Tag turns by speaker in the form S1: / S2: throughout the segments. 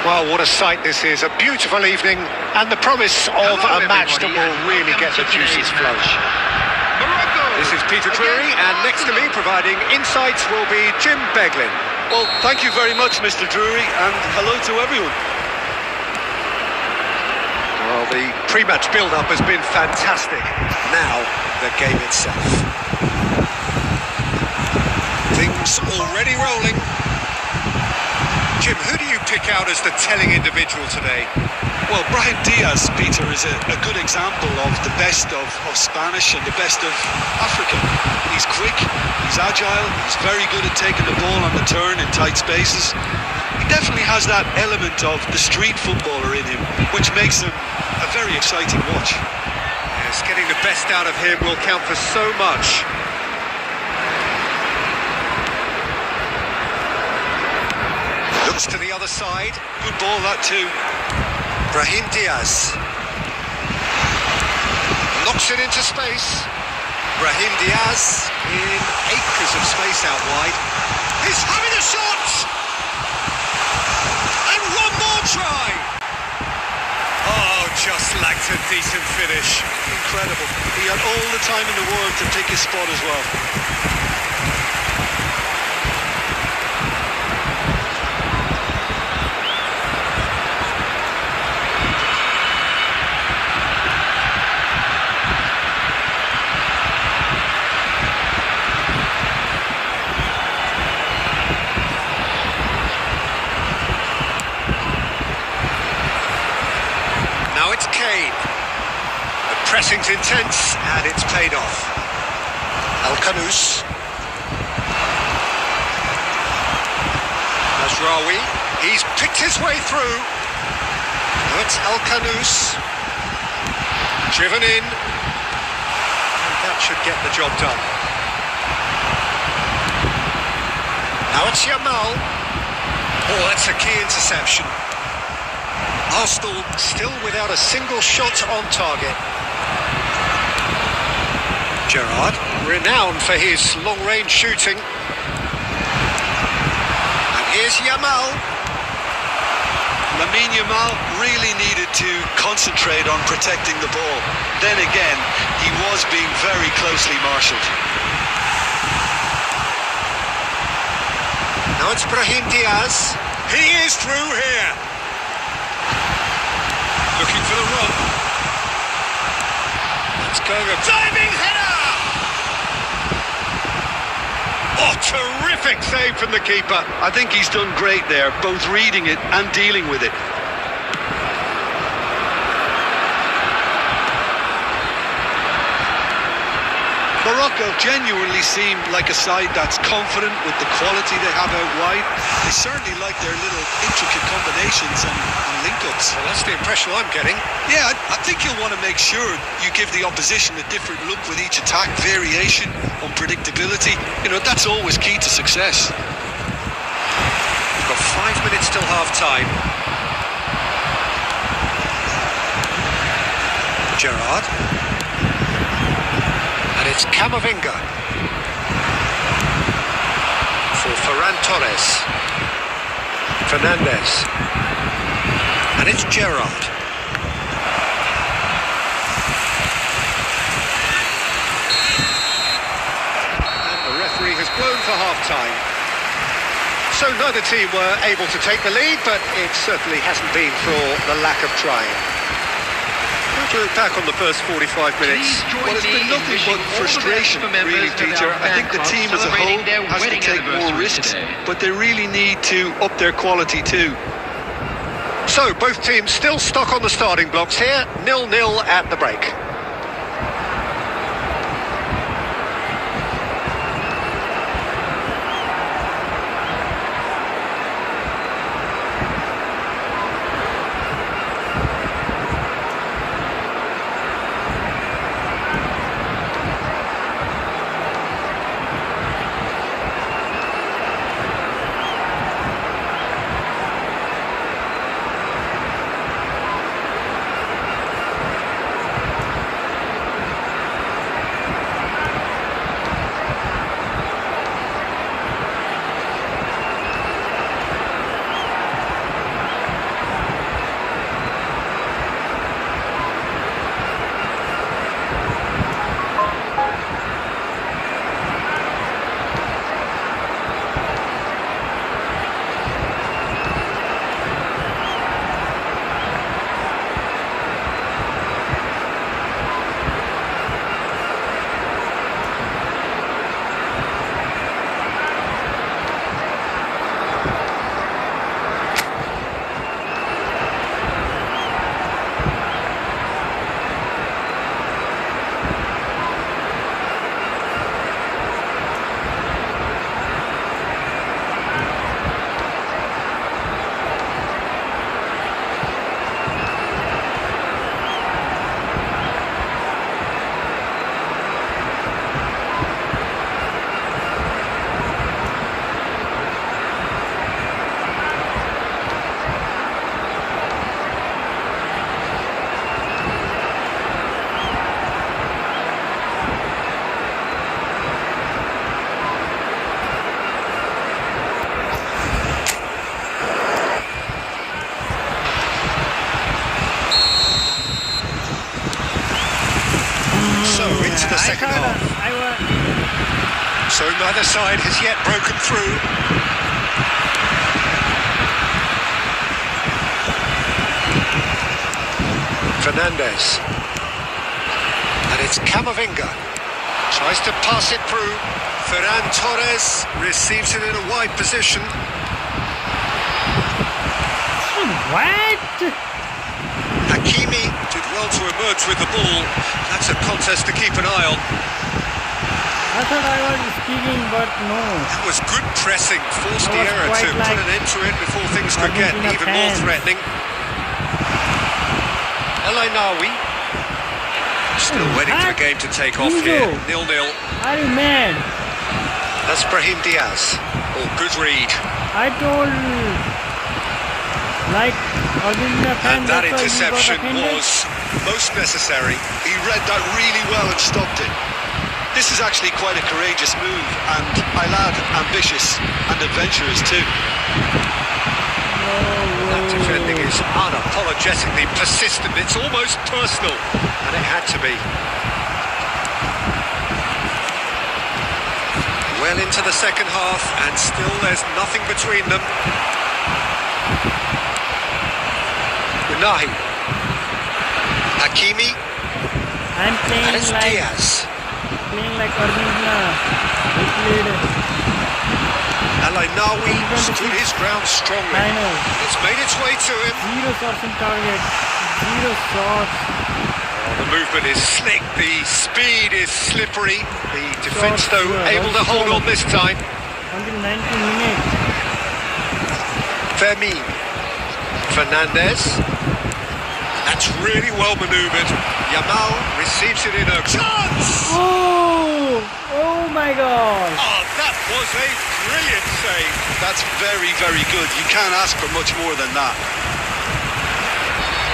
S1: Well, what a sight this is. A beautiful evening and the promise of a match that will really get the juices flowing. This is Peter Drury, and next to me providing insights will be Jim Beglin.
S2: Well, thank you very much, Mr. Drury, and hello to everyone.
S1: Well, the pre-match build-up has been fantastic. Now, the game itself. Things already rolling. Jim, who do you pick out as the telling individual today?
S2: Well, Brahim Diaz, Peter, is a good example of the best of Spanish and the best of Africa. He's quick, he's agile, he's very good at taking the ball on the turn in tight spaces. He definitely has that element of the street footballer in him, which makes him a very exciting watch.
S1: Yes, getting the best out of him will count for so much. Looks to the other side.
S2: Good ball, that too.
S1: Brahim Diaz. Knocks it into space. Brahim Diaz in acres of space out wide. He's having a shot! And one more try! Oh, just lacked a decent finish.
S2: Incredible. He had all the time in the world to pick his spot as well.
S1: Pressing's intense, and it's paid off. Al-Khanous. Mazraoui. He's picked his way through. Now it's Al-Khanous. Driven in. And that should get the job done. Now it's Yamal. Oh, that's a key interception. Arsenal still without a single shot on target. Gerrard, renowned for his long-range shooting. And here's Yamal.
S2: Lamine Yamal really needed to concentrate on protecting the ball. Then again, he was being very closely marshalled.
S1: Now it's Brahim Diaz. He is through here. Looking for the run. Let's go. A diving header! Oh, terrific save from the keeper.
S2: I think he's done great there, both reading it and dealing with it. Morocco genuinely seem like a side that's confident with the quality they have out wide. They certainly like their little intricate combinations and link-ups.
S1: Well, that's the impression I'm getting.
S2: Yeah, I think you'll want to make sure you give the opposition a different look with each attack, variation, unpredictability. You know, that's always key to success.
S1: We've got 5 minutes till half-time. Gerrard. And it's Camavinga. For Ferran Torres. Fernandez. And it's Gerrard. And the referee has blown for half-time. So neither team were able to take the lead, but it certainly hasn't been for the lack of trying. How do you look back on the first 45 minutes?
S2: Well, it's been nothing but frustration, really, Peter. I think the team as a whole has to take more risks, but they really need to up their quality too.
S1: So, both teams still stuck on the starting blocks here, 0-0 at the break. second half. So neither side has yet broken through. Fernandes. And it's Camavinga. Tries to pass it through. Ferran Torres receives it in a wide position.
S3: What?
S1: Hakimi did well to emerge with the ball. That's a contest to keep an eye on.
S3: I thought I was speaking, but no.
S1: That was good pressing, forced the
S3: was
S1: error
S3: quite
S1: to put
S3: like
S1: an end to it before things could get
S3: Argentina
S1: even more
S3: fans.
S1: threatening. El Ainaoui still waiting for the game to take off here. 0-0.
S3: Are you mad?
S1: That's Brahim Diaz. Oh, good read.
S3: I told like Argentina fans.
S1: And that
S3: that's why he got
S1: interception
S3: offended.
S1: was most necessary.
S2: He read that really well and stopped it. This is actually quite a courageous move, and I lad ambitious and adventurous too.
S1: That defending is unapologetically persistent. It's almost personal, and it had to be. Well into the second half, and still there's nothing between them. Unahi. Hakimi.
S3: I'm
S1: And
S3: playing
S1: it's
S3: like
S1: Diaz.
S3: Argentina. We played
S1: El Ainaoui stood his ground strongly.
S3: final.
S1: It's made its way to him.
S3: 0 shots on target. 0 shots.
S1: The movement is slick, the speed is slippery. The defence, though, able to hold on this time.
S3: Until 90 minutes.
S1: Fermin. Fernandes. That's really well manoeuvred. Yamal receives it in a chance!
S3: Oh! Oh my God!
S1: Oh, that was a brilliant save.
S2: That's very, very good. You can't ask for much more than that.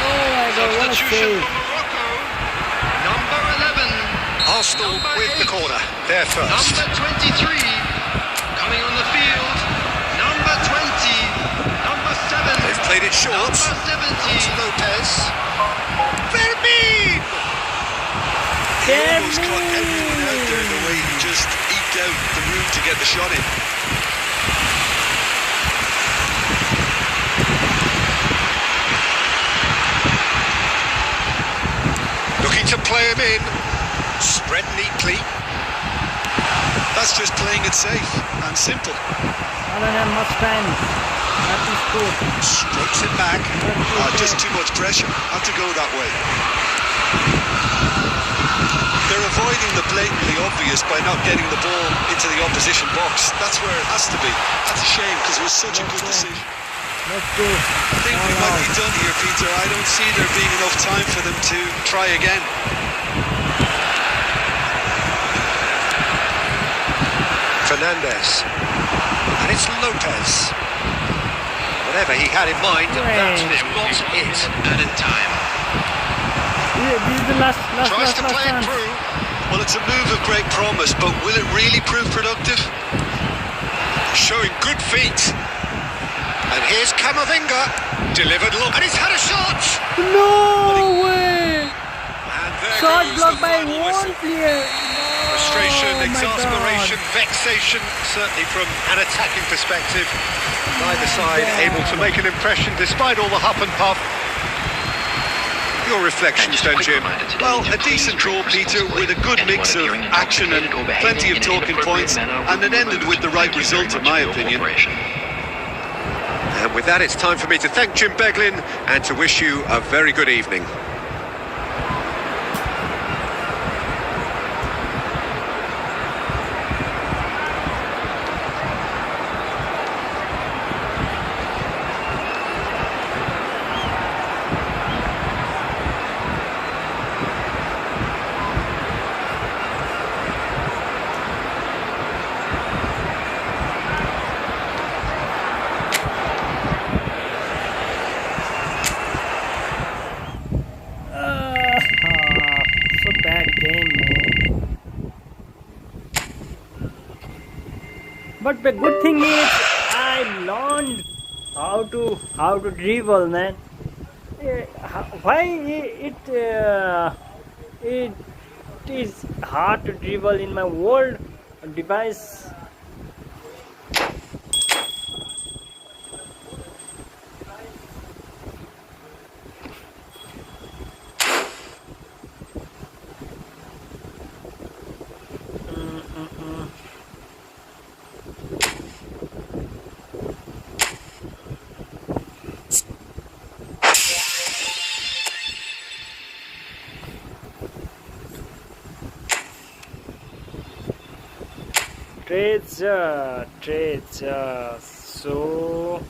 S3: Oh my God! What a
S4: Substitution
S3: save!
S4: for Morocco. Number 11.
S1: Arsenal
S4: Number
S1: with the
S4: 8.
S1: corner. They're first.
S4: Number 23. Coming on the field. Number 20. Number 7.
S1: They've played it short.
S4: Number 17.
S1: Lopez. Fermin!
S2: He almost caught everyone out there the way he just eked out the room to get the shot in.
S1: Looking to play him in. Spread neatly.
S2: That's just playing it safe and simple.
S3: Alan Mustang. Happy score.
S1: Strokes it back.
S2: Just too much pressure. Have to go that way. They're avoiding the blatantly obvious by not getting the ball into the opposition box. That's where it has to be. That's a shame because it was such a good decision.
S3: Let's go.
S2: I think we might be done here, Peter. I don't see there being enough time for them to try again.
S1: Fernandes. And it's Lopez. Whatever he had in mind, that's not it.
S4: Added time.
S3: This is the last
S1: Tries to play it
S3: chance.
S1: through.
S2: Well, it's a move of great promise, but will it really prove productive?
S1: Showing good feet. And here's Camavinga. Delivered long. And he's had a shot.
S3: No way!
S1: And there
S3: Shot
S1: goes
S3: blocked
S1: the
S3: by
S1: final
S3: one
S1: whistle.
S3: player.
S1: Frustration,
S3: Oh my
S1: exasperation, vexation, certainly from an attacking perspective. Neither side able to make an impression despite all the huff and puff. Your reflections then, Jim?
S2: Well, a decent draw, Peter, with a good mix of action and plenty of talking points, and it ended with the right result, in my opinion.
S1: And with that, it's time for me to thank Jim Beglin and to wish you a very good evening.
S3: So bad game, man. But the good thing is I learned how to dribble, man. Why it is hard to dribble in my world device. Treasure. So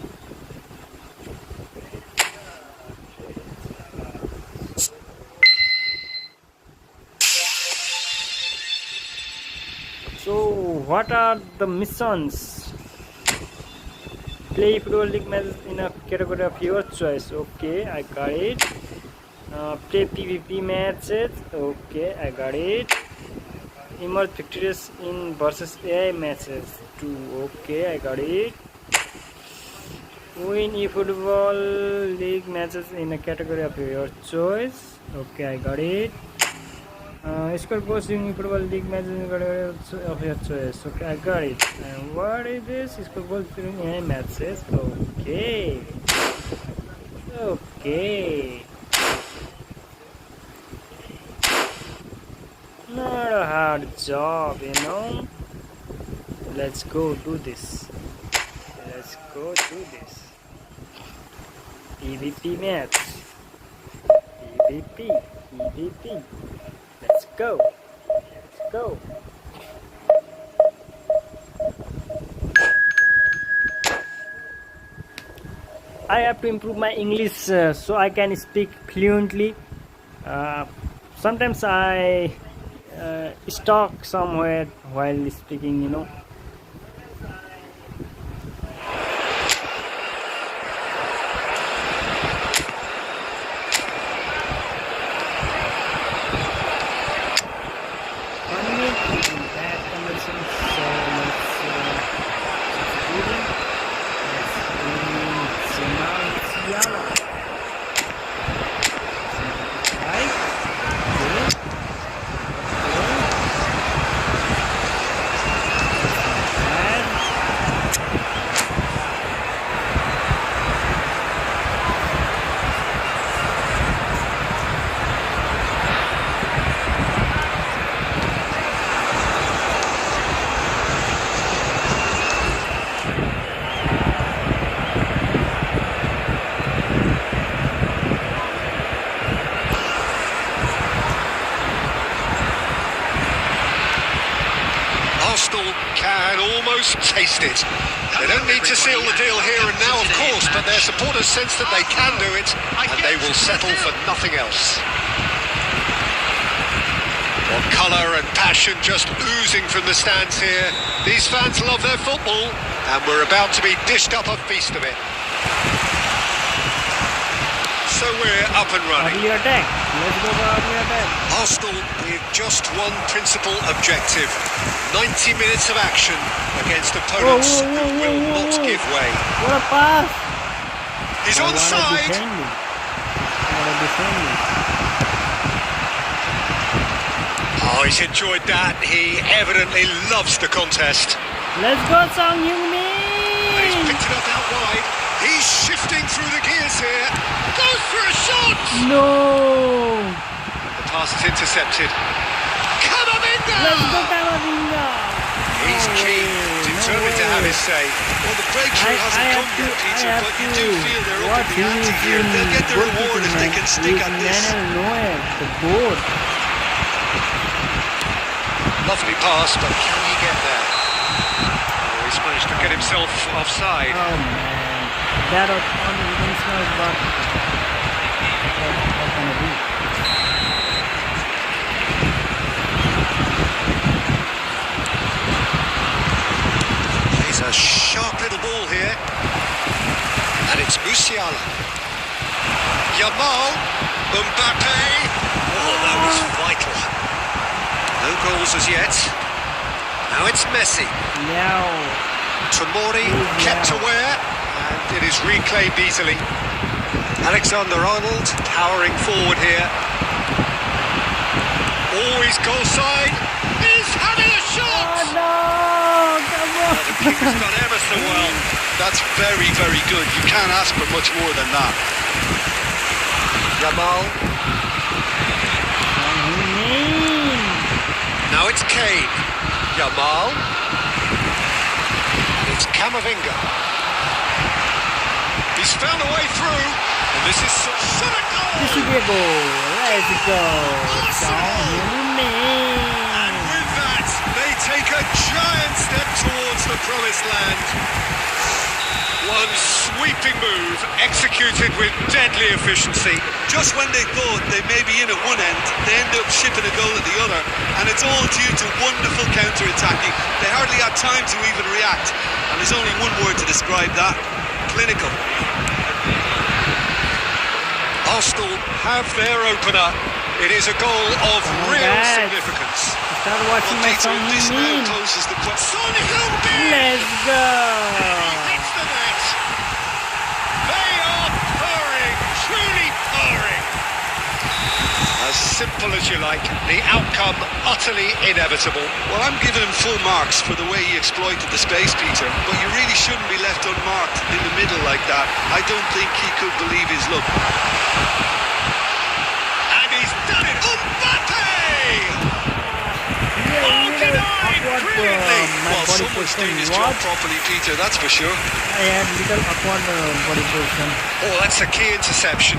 S3: what are the missions? Play Football League matches in a category of your choice. Okay, I got it. Play PvP matches. Okay, I got it. Emerge victorious in versus AI matches too. Okay, I got it. Win eFootball League matches in a category of your choice. Okay, I got it. Score goals in eFootball League matches in a category of your choice. Okay, I got it. And what is this? Score goals during AI matches. Okay. Okay. Not a hard job, you know. Let's go do this. Let's go do this. PvP match. PvP. Let's go. Let's go. I have to improve my English so I can speak fluently. Sometimes I stuck somewhere while speaking, you know.
S1: Arsenal can almost taste it. They don't need to seal the deal here and now, of course, but their supporters sense that they can do it, and they will settle for nothing else. Well, colour and passion just oozing from the stands here. These fans love their football, and we're about to be dished up a feast of it. So we're up and running.
S3: Early attack. Let's go for early attack.
S1: Arsenal with just one principal objective. 90 minutes of action against opponents who will not give way.
S3: What a pass!
S1: He's onside! Oh, he's enjoyed that. He evidently loves the contest.
S3: Let's go, Son Heung-min!
S1: He's picked it up out wide. He's shifting through the gears here. Goes for a shot!
S3: No!
S1: The pass is intercepted. Camavinga!
S3: Let's go, Camavinga!
S1: He's keen, determined to have his say.
S2: Well, the breakthrough hasn't come yet, Peter, but you do feel they're up in the ante here. They'll get the reward if they can stick at this.
S3: The board.
S1: Lovely pass, but can he get there? Oh, he's managed to get himself offside.
S3: Oh man, that was unintentional, but what can I do?
S1: He's a sharp little ball here, and it's Musiala. Yamal, Mbappe. Oh, that was vital. No goals as yet. Now it's Messi.
S3: Now,
S1: Tomori kept aware, and it is reclaimed easily. Alexander-Arnold powering forward here. Always goal side. He's having a
S3: Oh
S1: shot!
S3: no! Come on!
S1: The keeper's done ever so well.
S2: That's very, very good. You can't ask for much more than that.
S1: Yamal. Now it's Kane. Yamal. And it's Camavinga. He's found a way through. And this is shot at goal!
S3: This should be a goal. Let's go.
S1: And with that, they take a giant step towards the promised land. One sweeping move, executed with deadly efficiency.
S2: Just when they thought they may be in at one end, they end up shipping a goal at the other, and it's all due to wonderful counter-attacking. They hardly had time to even react, and there's only one word to describe that: clinical.
S1: Arsenal have their opener. It is a goal of real
S3: guys.
S1: significance.
S3: Start watching my
S2: Peter,
S3: Son
S2: this now
S3: Heung-min.
S2: poses the question.
S1: Son Heung-min!
S3: Let's go.
S1: He hits the net. They are purring, truly purring. As simple as you like, the outcome utterly inevitable.
S2: Well, I'm giving him full marks for the way he exploited the space, Peter, but you really shouldn't be left unmarked in the middle like that. I don't think he could believe his luck.
S1: And he's done it. Mbappe!
S3: My
S2: Well,
S3: body
S2: someone's
S3: position.
S2: doing his job
S3: What?
S2: properly, Peter, that's for sure.
S3: I had little awkward body position.
S1: Oh, that's a key interception.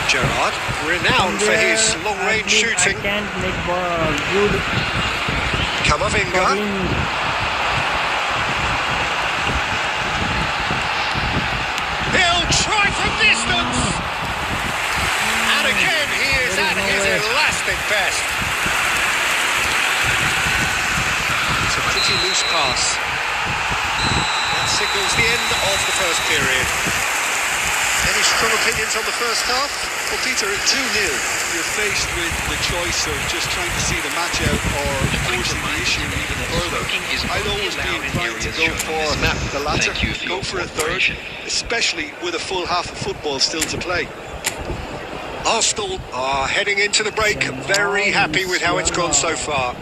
S1: Gerrard, renowned for his long-range
S3: I
S1: shooting.
S3: can't make good
S1: Camavinga.
S3: bowling.
S1: He'll try from distance. And again, he is at his elastic best. It's a pretty loose pass. That signals the end of the first period. Any strong opinions on the first half?
S2: Well, Peter, at 2-0, you're faced with the choice of just trying to see the match out or forcing the issue even further. I'd always be inclined to go for the latter, go for a third, especially with a full half of football still to play.
S1: Arsenal are heading into the break, very happy with how it's gone so far.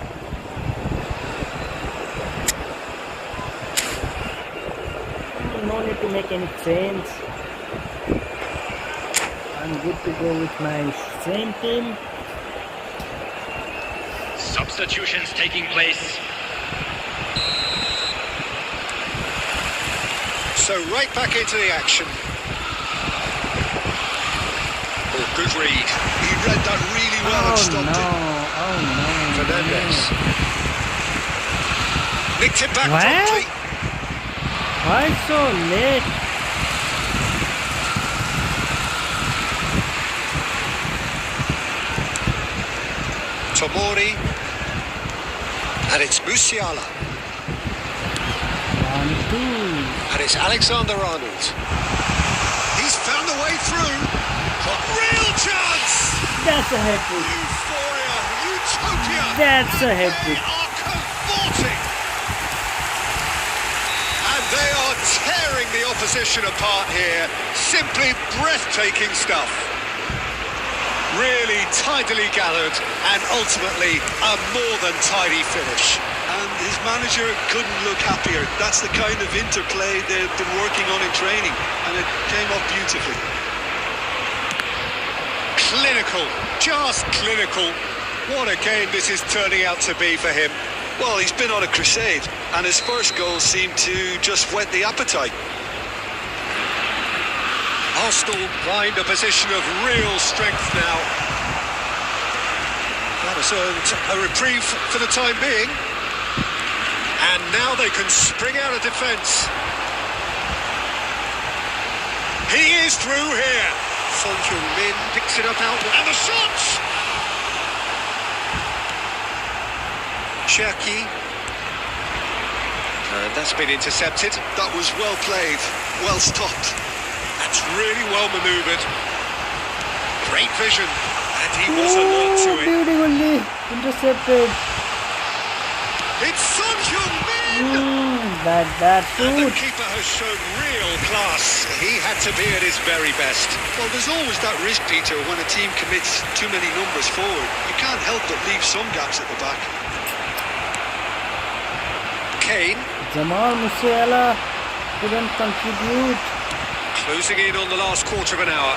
S3: No need to make any change. I'm good to go with my same team.
S4: Substitutions taking place.
S1: So right back into the action. Oh, good read.
S2: He read that really well and stopped it.
S3: Oh no.
S1: Fernandes. Nicked it back
S3: What?
S1: promptly.
S3: Why so late?
S1: Tomori. And it's Musiala.
S3: 1-2.
S1: And it's Alexander Arnold. He's found a way through. Real chance!
S3: That's a hat trick.
S1: Euphoria, utopia.
S3: That's a hat
S1: They
S3: trick.
S1: are cavorting. And they are tearing the opposition apart here. Simply breathtaking stuff. Really tidily gathered and ultimately a more than tidy finish.
S2: And his manager couldn't look happier. That's the kind of interplay they've been working on in training, and it came off beautifully.
S1: Clinical, just clinical. What a game this is turning out to be for him.
S2: Well, he's been on a crusade, and his first goal seemed to just whet the appetite.
S1: Arsenal find a position of real strength now. That has earned a reprieve for the time being. And now they can spring out of defence. He is through here. Son Heung-min picks it up out. And the shot! Cherki. And that's been intercepted.
S2: That was well played, well stopped.
S1: That's really well manoeuvred. Great vision. And he was alert to it.
S3: Beautifully intercepted.
S1: It's Son Heung-min!
S3: That
S1: And the
S3: shoot.
S1: keeper has shown real class. He had to be at his very best.
S2: Well, there's always that risk, Peter, when a team commits too many numbers forward. You can't help but leave some gaps at the back.
S1: Kane
S3: Jamal Musiala couldn't contribute.
S1: closing in on the last quarter of an hour.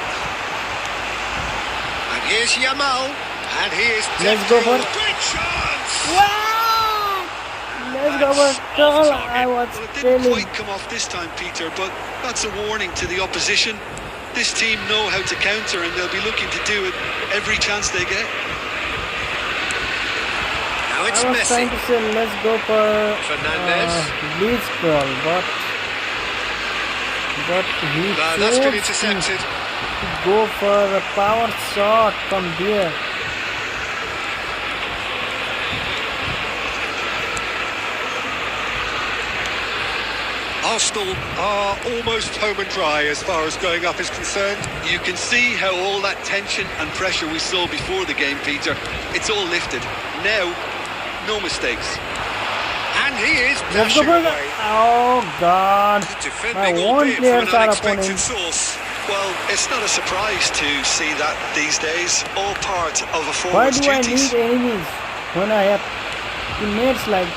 S1: And here's Yamal. And he is
S3: Let's go for it.
S1: Great chance!
S3: Wow! Let's go for goal. I was
S2: Well, it didn't
S3: trailing.
S2: quite come off this time, Peter, but that's a warning to the opposition. This team know how to counter, and they'll be looking to do it every chance they get.
S1: Now it's
S3: I was
S1: Messi.
S3: trying to say let's go for
S1: Fernandes.
S3: lead scroll, but he
S1: No, that's been
S3: chose to
S1: intercepted.
S3: go for a power shot from there.
S1: Arsenal are almost home and dry as far as going up is concerned.
S2: You can see how all that tension and pressure we saw before the game, Peter, it's all lifted. Now, no mistakes.
S1: And he is
S3: Let's go
S1: dashing
S3: for the.
S1: away.
S3: Oh God! My
S1: Defending
S3: own
S1: albeit from
S3: players
S1: an
S3: are
S1: unexpected
S3: opponents.
S1: source.
S2: Well, it's not a surprise to see that these days, all part of a
S3: Why
S2: forward's
S3: do I
S2: duties.
S3: need enemies when I have teammates like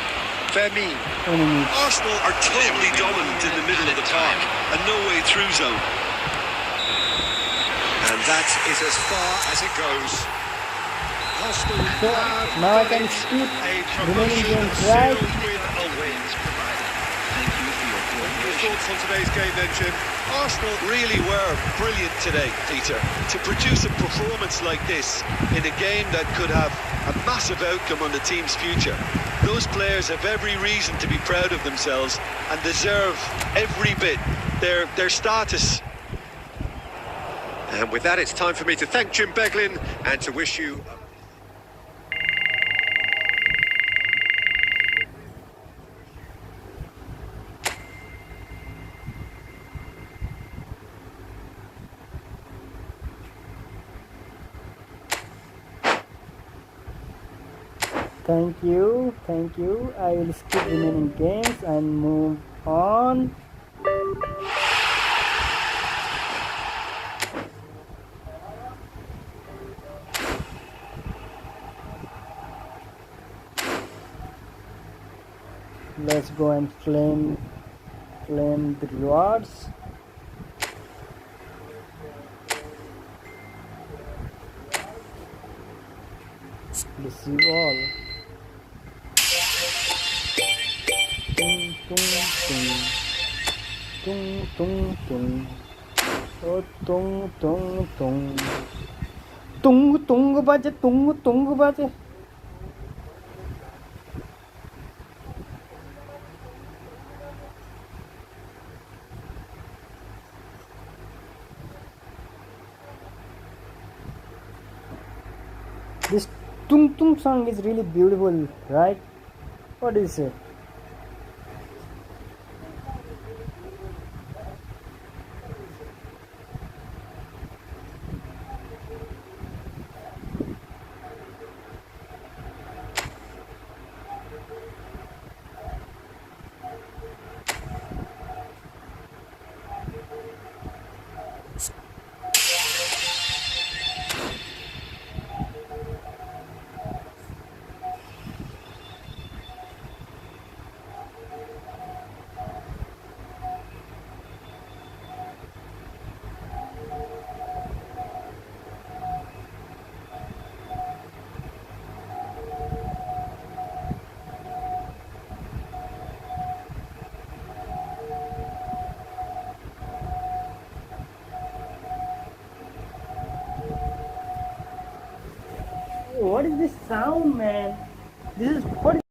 S1: Fermin.
S3: enemies?
S2: Arsenal are totally dominant in the middle of the park and no way through zone.
S1: And that is as far as it goes. Arsenal
S3: So
S1: have
S3: now I can
S1: managed
S3: skip
S1: a
S3: remaining
S1: promotion
S3: games, right?
S1: sealed with a win. Your thoughts on today's game then, Jim?
S2: Arsenal really were brilliant today, Peter. To produce a performance like this in a game that could have a massive outcome on the team's future. Those players have every reason to be proud of themselves and deserve every bit their status.
S1: And with that, it's time for me to thank Jim Beglin and to wish you...
S3: Thank you, thank you. I will skip remaining games and move on. Let's go and claim the rewards. Receive all. Tung tung tung. Oh tung tung tung. Tung baje. This tung tung song is really beautiful, right? What do you say? What is this sound, man? This is what is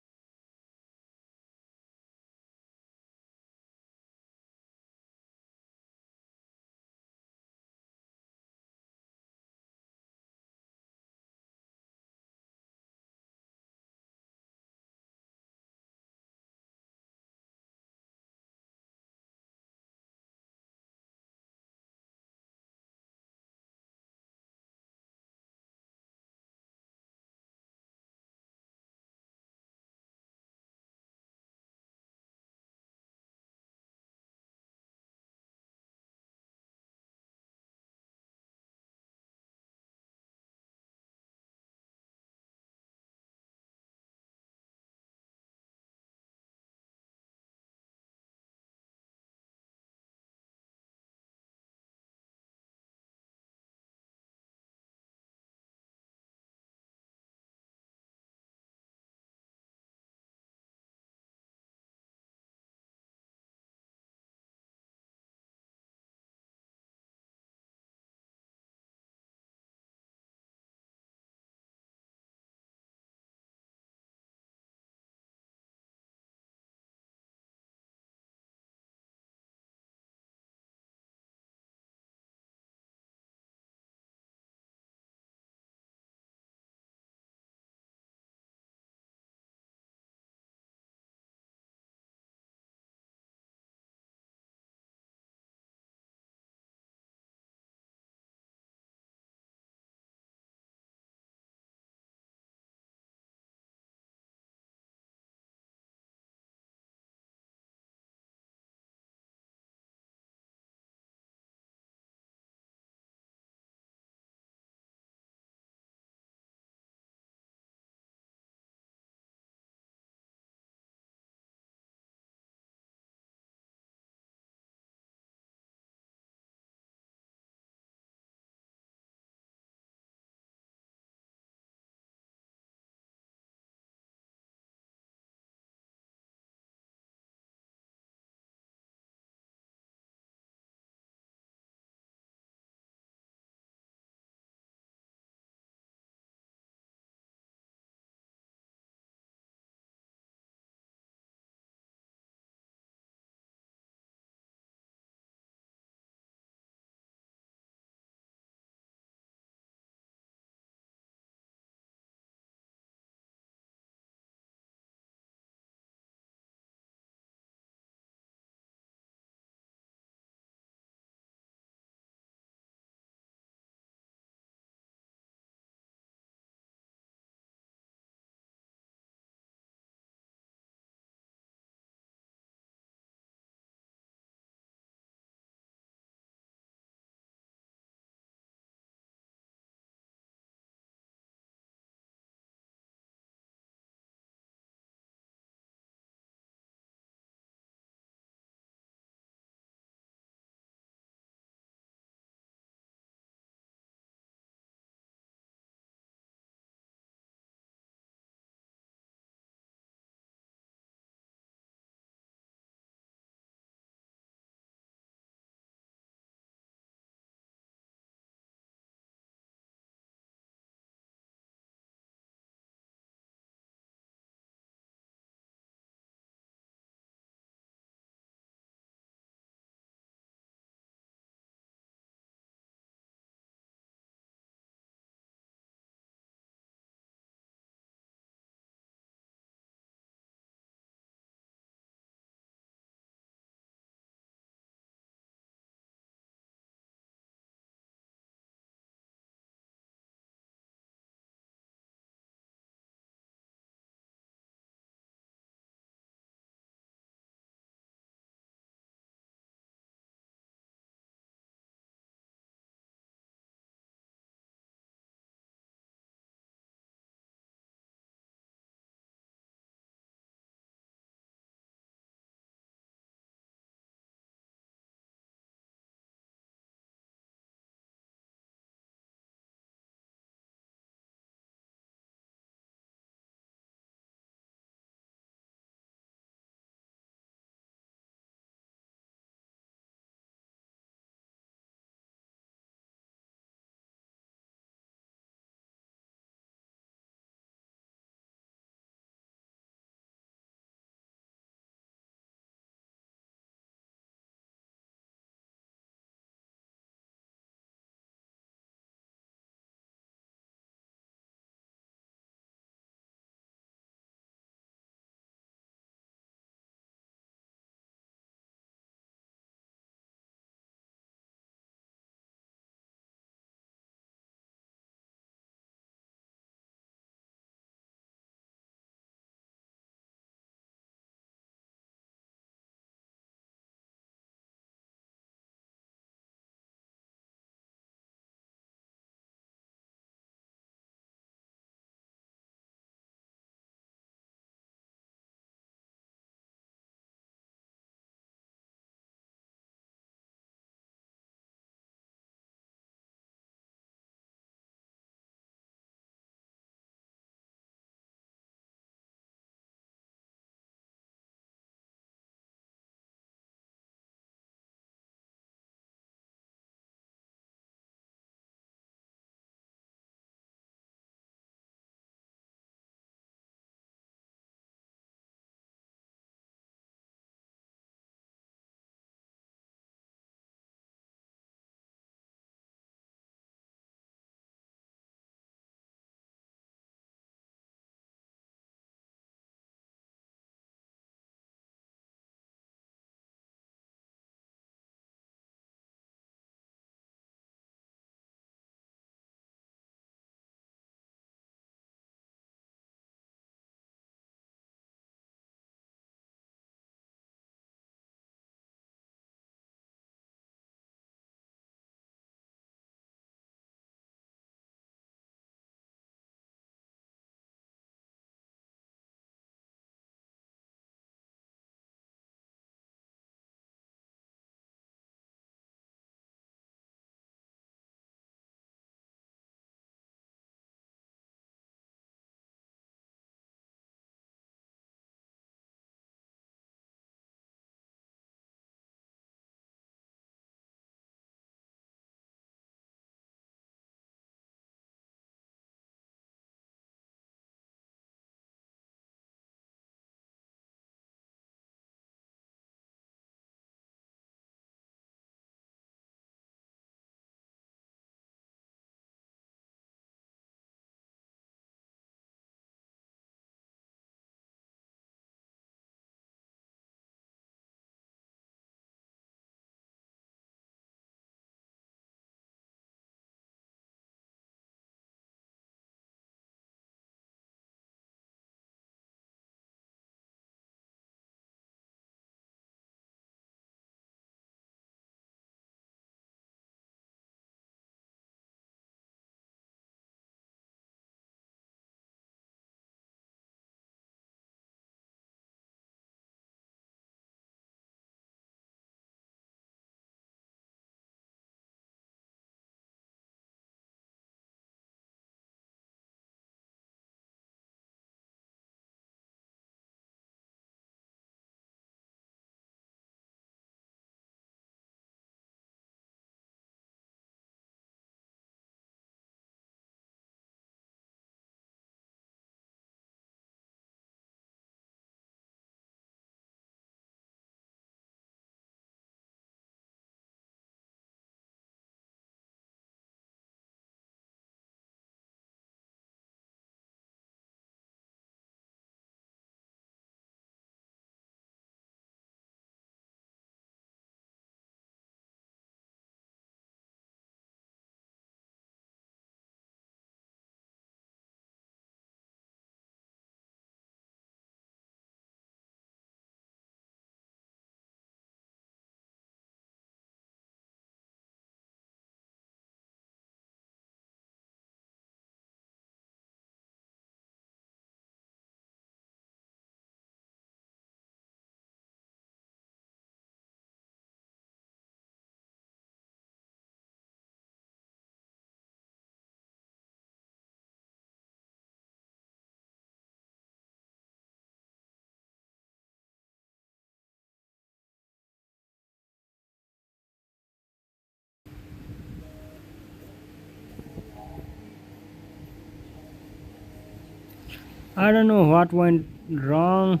S3: I don't know what went wrong.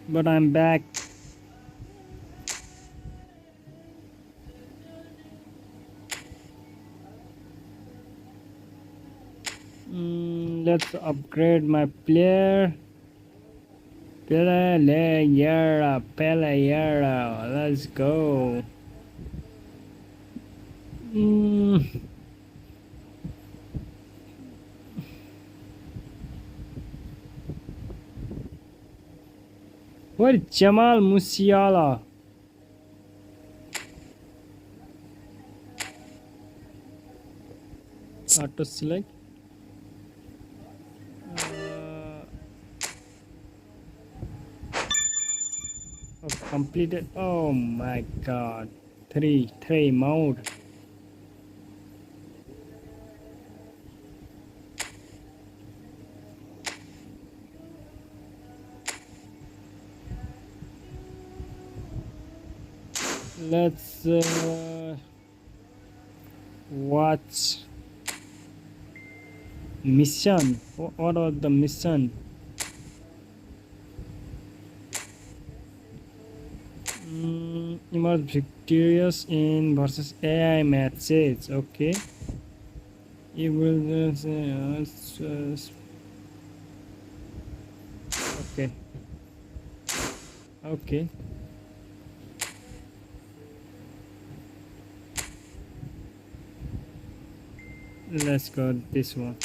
S3: But I'm back. Let's upgrade my player. Peleyera. Let's go. Where Jamal Musiala? Auto select. Completed. Oh my god. Three mode. Let's watch mission. What was the mission? Emerge victorious in versus AI matches. Okay. You will okay. Okay. Let's go this one.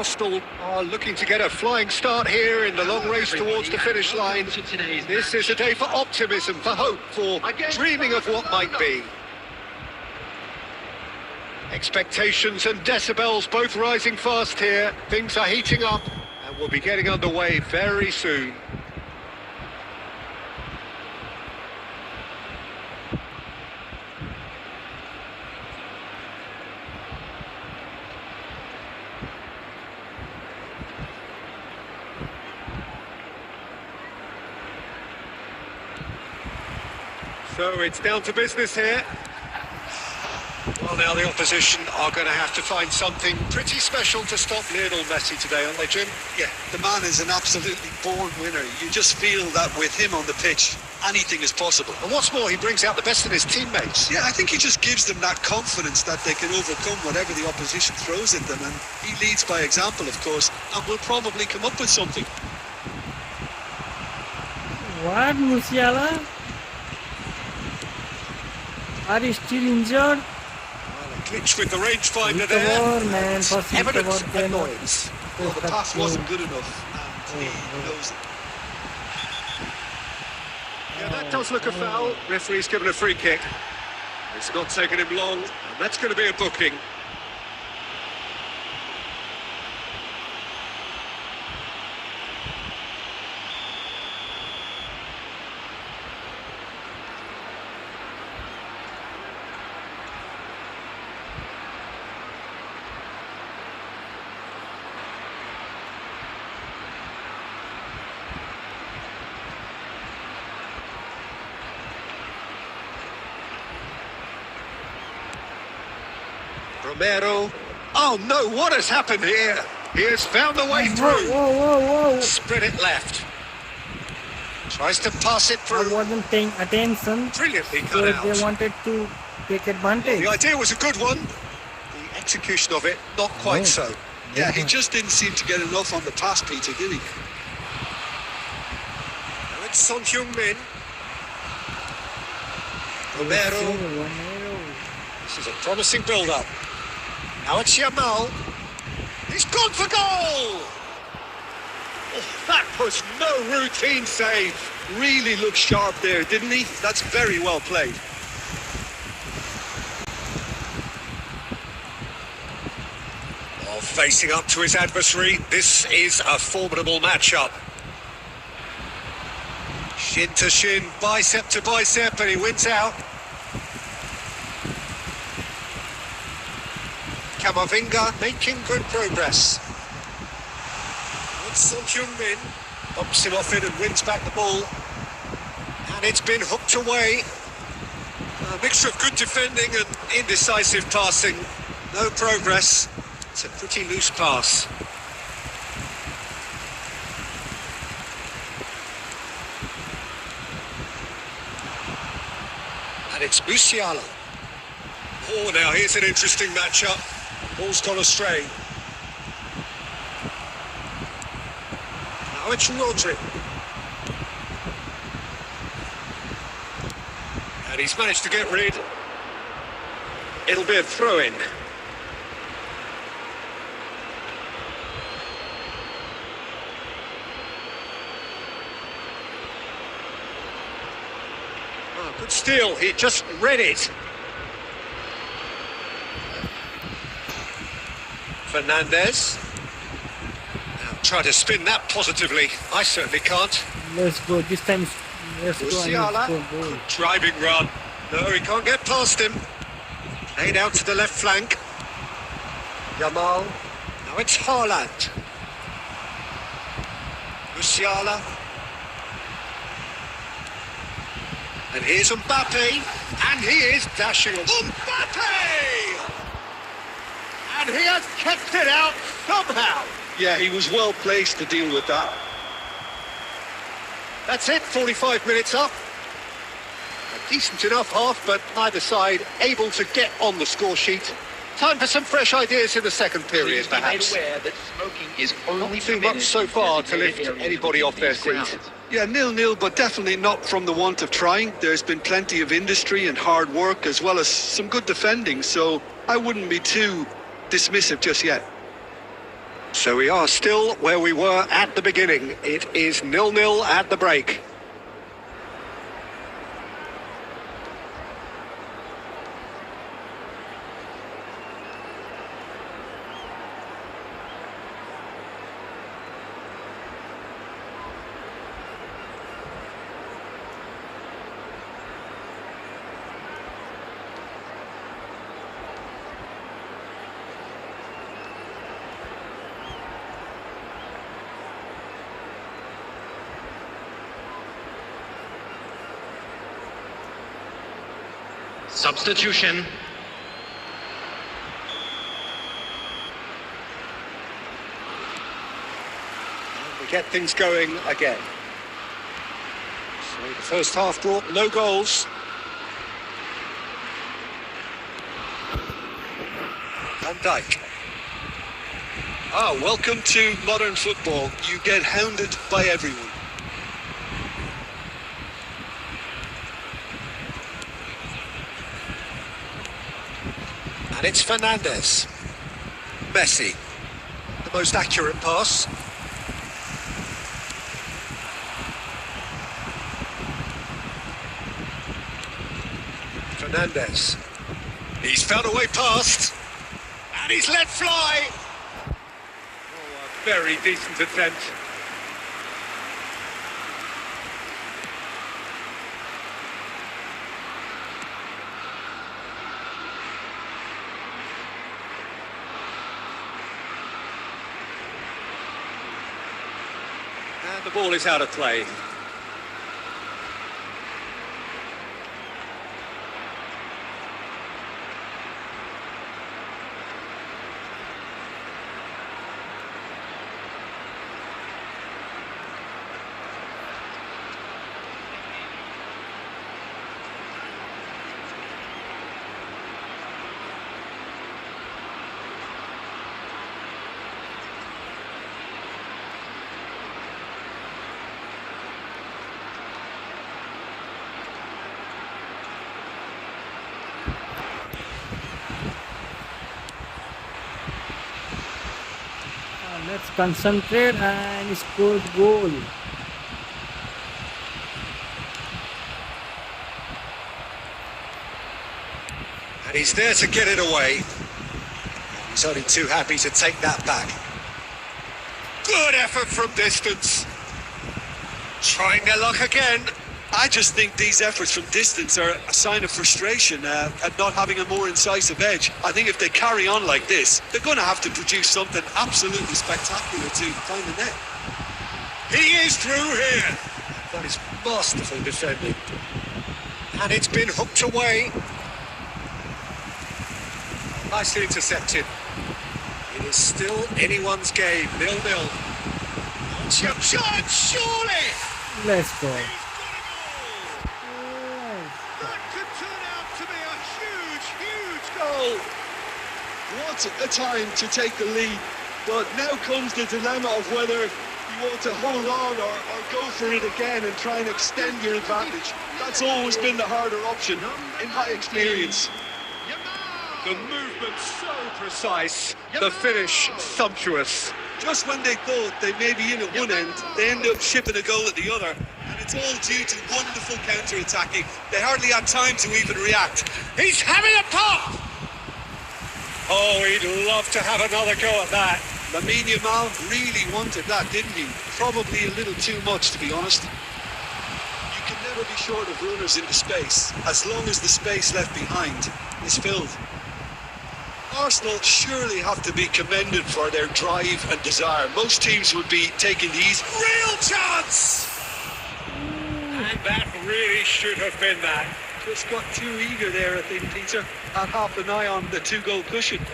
S1: Arsenal are looking to get a flying start here in the long race towards the finish line. This is a day for optimism, for hope, for dreaming of what might be. Expectations and decibels both rising fast here. Things are heating up and we'll be getting underway very soon. So it's down to business here. Well, now the opposition are going to have to find something pretty special to stop Lionel Messi today, aren't they, Jim?
S2: Yeah, the man is an absolutely born winner. You just feel that with him on the pitch, anything is possible.
S1: And what's more, he brings out the best in his teammates.
S2: Yeah, I think he just gives them that confidence that they can overcome whatever the opposition throws at them, and he leads by example, of course, and will probably come up with something.
S3: What, Musiala? Are you still injured?
S1: Glitch with the rangefinder
S3: Recover,
S1: there.
S3: man. First recover,
S1: Evidence
S3: then
S1: annoyance.
S2: Well, the pass wasn't good enough, and he knows it.
S1: Yeah, that does look a foul. Referee's given a free kick. It's not taken him long, and that's going to be a booking. Romero. Oh no, what has happened here? He has found a way
S3: Whoa,
S1: through.
S3: whoa.
S1: Spread it left. Tries to pass it
S3: I
S1: through.
S3: wasn't paying attention.
S1: Brilliantly
S3: So
S1: cut out.
S3: they wanted to take advantage.
S1: The idea was a good one. The execution of it, not quite
S3: Oh.
S1: so.
S2: Yeah, he just didn't seem to get enough on the pass, Peter, did he?
S1: Now it's Son Heung-min. Romero.
S3: Romero.
S1: This is a promising build-up. Now it's Yamal. He's gone for goal! Oh, that was no routine save.
S2: Really looked sharp there, didn't he? That's very well played.
S1: Oh, facing up to his adversary, this is a formidable matchup. Shin to shin, bicep to bicep, and he wins out. Camavinga making good progress. It's Son Heung-min, bumps him off it and wins back the ball. And it's been hooked away. A mixture of good defending and indecisive passing. No progress. It's a pretty loose pass. And it's Musiala. Oh, now here's an interesting matchup. Ball's gone astray. Now it's Rodri. And he's managed to get rid. It'll be a throw-in. Oh, good steal. He just read it. Fernandez. Now try to spin that positively. I certainly can't.
S3: Let's go. This time, let's go and
S1: Musiala.
S3: let's go. Goal.
S1: Driving run. No, he can't get past him. Laid out to the left flank. Yamal. Now it's Haaland. Musiala. And here's Mbappe. And he is dashing. Mbappe! And he has kept it out somehow.
S2: Yeah, he was well placed to deal with that.
S1: That's it, 45 minutes up. A decent enough half, but neither side able to get on the score sheet. Time for some fresh ideas in the second period,
S5: Please be made
S1: perhaps.
S5: aware that smoking is only
S1: Not too much
S5: permitted
S1: so
S5: in
S1: far to
S5: designated
S1: lift
S5: areas
S1: anybody off
S5: within
S1: their
S5: these
S1: seat.
S5: grounds.
S2: Yeah, 0-0, but definitely not from the want of trying. There's been plenty of industry and hard work, as well as some good defending, so I wouldn't be too dismissive just yet.
S1: So we are still where we were at the beginning. It is 0-0 at the break.
S4: Substitution.
S1: We get things going again. So the first half brought no goals. Van Dijk.
S2: Welcome to modern football. You get hounded by everyone.
S1: And it's Fernandes. Messi. The most accurate pass. Fernandes. He's found a way past. And he's let fly. Oh, a very decent attempt. And the ball is out of play.
S3: Let's concentrate and score goal.
S1: And he's there to get it away. He's only too happy to take that back. Good effort from distance. Trying their luck again.
S2: I just think these efforts from distance are a sign of frustration at not having a more incisive edge. I think if they carry on like this, they're going to have to produce something absolutely spectacular to find the net.
S1: He is through here. That is masterful defending. And it's been hooked away. Nicely intercepted. It is still anyone's game, 0-0. Shot, surely!
S3: Let's go.
S1: That could turn out to be a huge, huge goal.
S2: What a time to take the lead. But now comes the dilemma of whether you want to hold on or go for it again and try and extend your advantage. That's always been the harder option, in my experience.
S1: The movement so precise, the finish sumptuous.
S2: Just when they thought they may be in at one end, they end up shipping a goal at the other. And it's all due to wonderful counter-attacking. They hardly had time to even react.
S1: He's having a pop! Oh, he'd love to have another go at that.
S2: Lamine Yamal really wanted that, didn't he? Probably a little too much, to be honest. You can never be short of runners into space, as long as the space left behind is filled. Arsenal surely have to be commended for their drive and desire. Most teams would be taking these.
S1: Real chance! And that really should have been that.
S2: Just got too eager there, I think, Peter. Had half an eye on the two-goal cushion.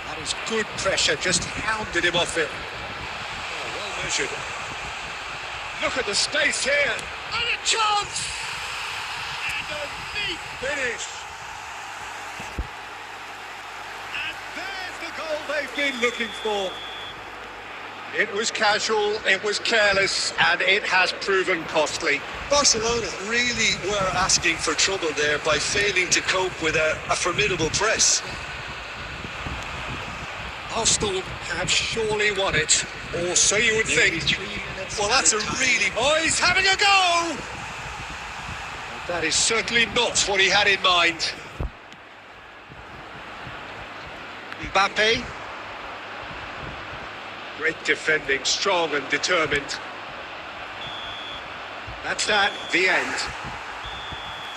S1: That is good pressure, just hounded him off it. Oh, well measured. Look at the space here. And a chance! And a neat finish. And there's the goal they've been looking for. It was casual, it was careless, and it has proven costly.
S2: Barcelona really were asking for trouble there by failing to cope with a formidable press.
S1: Arsenal have surely won it, or so you would think.
S2: Well, that's a really...
S1: Oh, he's having a go! That is certainly not what he had in mind. Mbappe. Great defending, strong and determined. That's that, the end.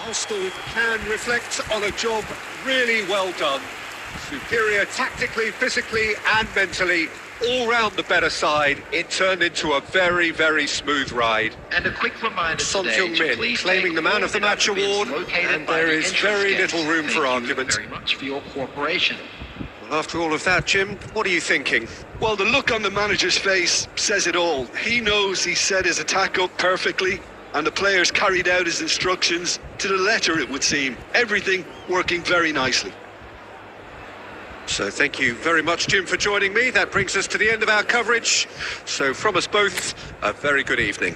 S1: Arsenal can reflect on a job really well done. Superior tactically, physically and mentally, all round the better side. It turned into a very, very smooth ride.
S4: And a quick reminder
S1: Son
S4: today to
S1: Heung-min
S4: please
S1: claiming
S4: take
S1: the Man
S4: all
S1: of the Match
S4: bins
S1: award,
S4: located
S1: and
S4: by
S1: there
S4: the
S1: is
S4: entrance
S1: very
S4: gates.
S1: little room for
S4: Thank
S1: argument.
S4: you very much for your cooperation.
S1: Well, after all of that, Jim, what are you thinking?
S2: Well, the look on the manager's face says it all. He knows he set his attack up perfectly, and the players carried out his instructions to the letter, it would seem. Everything working very nicely.
S1: So thank you very much, Jim, for joining me. That brings us to the end of our coverage. So from us both, a very good evening.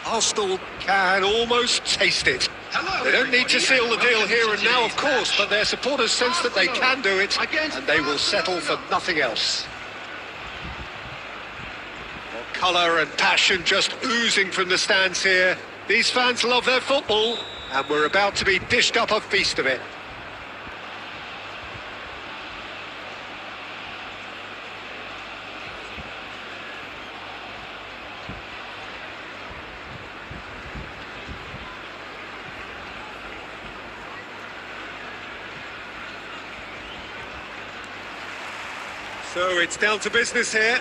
S1: Arsenal can almost taste it.
S4: Hello,
S1: They don't need to
S4: everybody,
S1: seal the deal
S4: welcome
S1: here
S4: to
S1: and now, of
S4: today's
S1: course,
S4: match.
S1: but their supporters sense that they can do it,
S4: Against
S1: and they will settle for
S4: Barcelona.
S1: nothing else. Well, colour and passion just oozing from the stands here. These fans love their football, and we're about to be dished up a feast of it. So it's down to business here.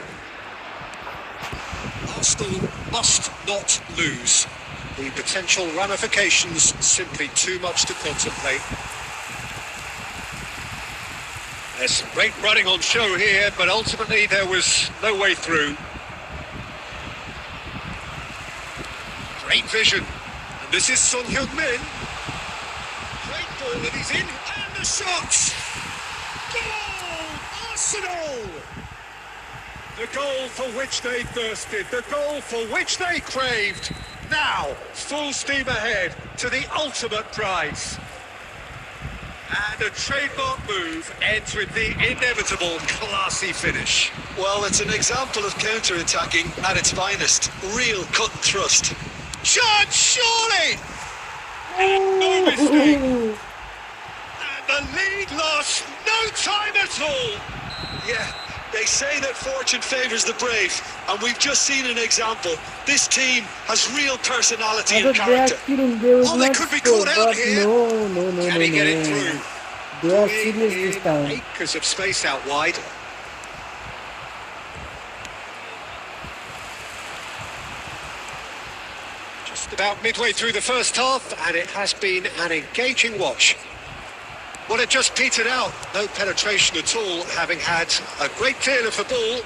S1: Arsenal must not lose. The potential ramifications simply too much to contemplate. There's some great running on show here, but ultimately there was no way through. Great vision. And this is Son Heung-min. Great ball, and he's in, and the shot! Goal! Arsenal! The goal for which they thirsted, the goal for which they craved. Now, full steam ahead to the ultimate prize. And a trademark move ends with the inevitable classy finish.
S2: Well, it's an example of counter-attacking at its finest. Real cut and thrust.
S1: Shot, surely! No mistake. And the lead lost no time at all.
S2: Yeah, they say that fortune favours the brave, and we've just seen an example. This team has real personality
S3: I
S2: and
S3: thought they are
S2: character.
S3: kidding. They will
S1: Oh, they
S3: not
S1: could be
S3: score,
S1: caught out
S3: but
S1: here.
S3: no.
S1: Can he get it through?
S3: They are serious this time.
S1: Acres of space out wide. Just about midway through the first half, and it has been an engaging watch. Well, it just petered out. No penetration at all, having had a great deal of the ball.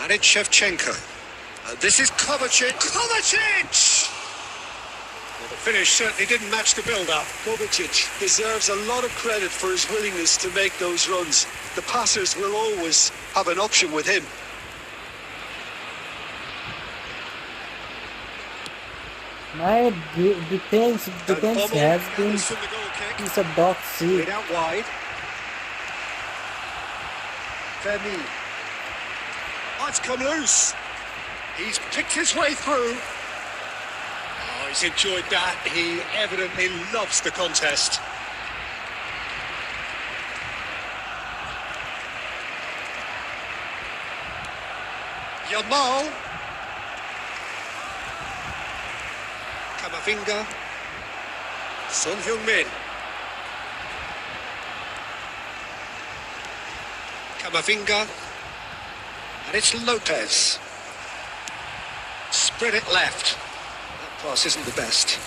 S1: And it's Shevchenko. And this is Kovacic. Kovacic! Well, the finish certainly didn't match the build-up.
S2: Kovacic deserves a lot of credit for his willingness to make those runs. The passers will always have an option with him.
S3: My defense has been
S1: From the goal kick.
S3: piece of dog shit.
S1: Played out wide. Femi. Oh, it's come loose. He's picked his way through. Oh, he's enjoyed that. He evidently loves the contest. Yamal. Kamavinga. Son Heung-min. Kamavinga. And it's Lopez. Spread it left. That pass isn't the best.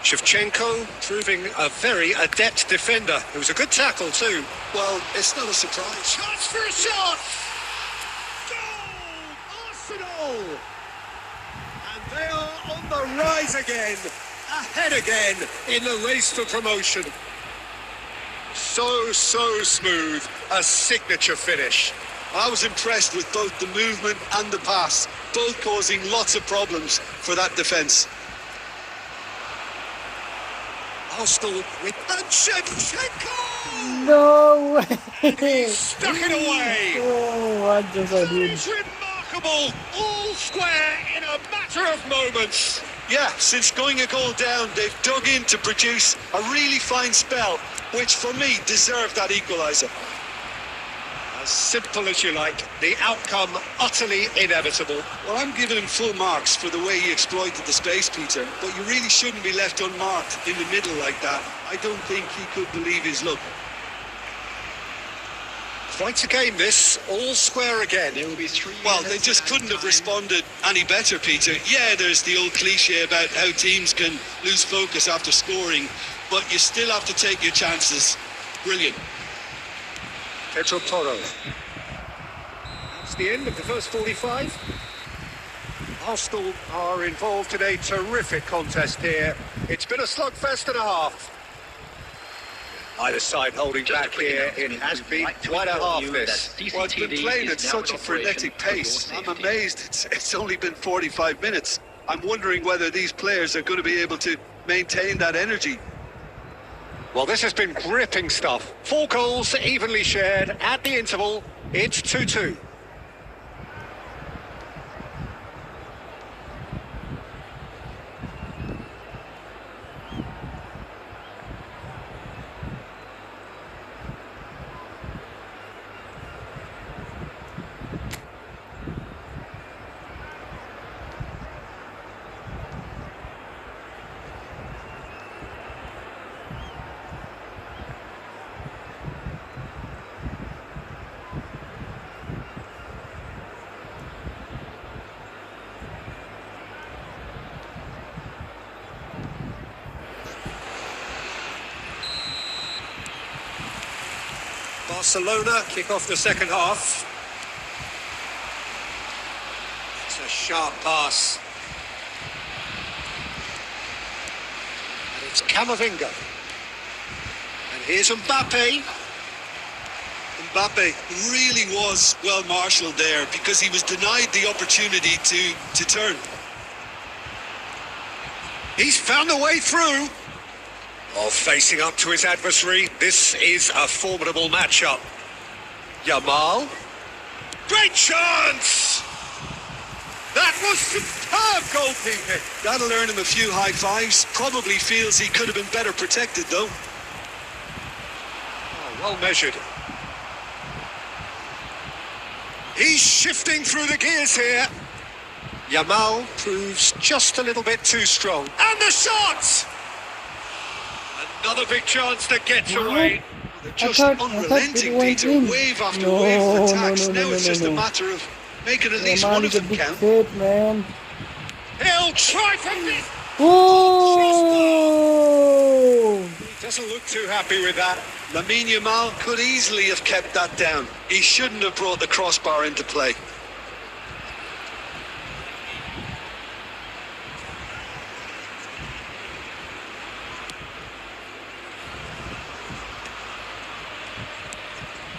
S1: Shevchenko proving a very adept defender. It was a good tackle too.
S2: Well, it's not a surprise.
S1: Chance for a shot! Goal! Arsenal! And they are on the rise again, ahead again in the race for promotion. So smooth, a signature finish.
S2: I was impressed with both the movement and the pass, both causing lots of problems for that defence.
S1: Arsenal with Shevchenko!
S3: No way!
S1: Stuck it away!
S3: Oh, what just I
S1: That
S3: did?
S1: is remarkable! All square in a matter of moments.
S2: Yeah, since going a goal down, they've dug in to produce a really fine spell, which for me deserved that equaliser.
S1: As simple as you like, the outcome utterly inevitable.
S2: Well, I'm giving him full marks for the way he exploited the space, Peter, but you really shouldn't be left unmarked in the middle like that. I don't think he could believe his luck.
S1: Quite a game this, all square again.
S5: There will be 3
S2: Well, they
S5: minutes
S2: just
S5: at
S2: couldn't have
S5: time.
S2: responded any better, Peter. Yeah, there's the old cliche about how teams can lose focus after scoring, but you still have to take your chances. Brilliant.
S1: Pedro Porro. That's the end of the first 45. Arsenal are involved in a terrific contest here. It's been a slugfest and a half. Either side holding
S5: Just a
S1: back
S5: quick
S1: here. It
S5: announcement.
S1: has
S5: We'd
S1: been
S5: like to
S1: quite a
S5: inform
S1: half
S5: you
S1: this.
S5: that
S2: Well, it's been
S5: CCTV
S2: playing
S5: is
S2: at
S5: now
S2: such
S5: in
S2: a
S5: operation
S2: frenetic
S5: for your
S2: pace. I'm
S5: safety.
S2: amazed it's only been 45 minutes. I'm wondering whether these players are going to be able to maintain that energy.
S1: Well, this has been gripping stuff. 4 goals evenly shared at the interval. It's 2-2. Barcelona kick off the second half. It's a sharp pass. It's Camavinga. And here's Mbappe.
S2: Mbappe really was well marshalled there because he was denied the opportunity to turn.
S1: He's found a way through. Oh, facing up to his adversary. This is a formidable matchup. Yamal. Great chance! That was superb goalkeeping.
S2: That'll earn him a few high fives. Probably feels he could have been better protected though.
S1: Oh, well measured. He's shifting through the gears here. Yamal proves just a little bit too strong. And the shot! Another big chance that gets away.
S2: They're just
S3: thought
S2: unrelenting,
S3: it went
S2: Peter.
S3: in.
S2: Wave after
S3: No,
S2: wave of
S3: no,
S2: attacks.
S3: no, no,
S2: Now it's
S3: no,
S2: just
S3: no.
S2: a matter of making at least
S3: Yamal
S2: one
S3: is
S2: of
S3: a
S2: them
S3: big
S2: count.
S3: threat, man.
S1: He'll try from this.
S3: Oh!
S1: He doesn't look too happy with that.
S2: Lamine Yamal could easily have kept that down. He shouldn't have brought the crossbar into play.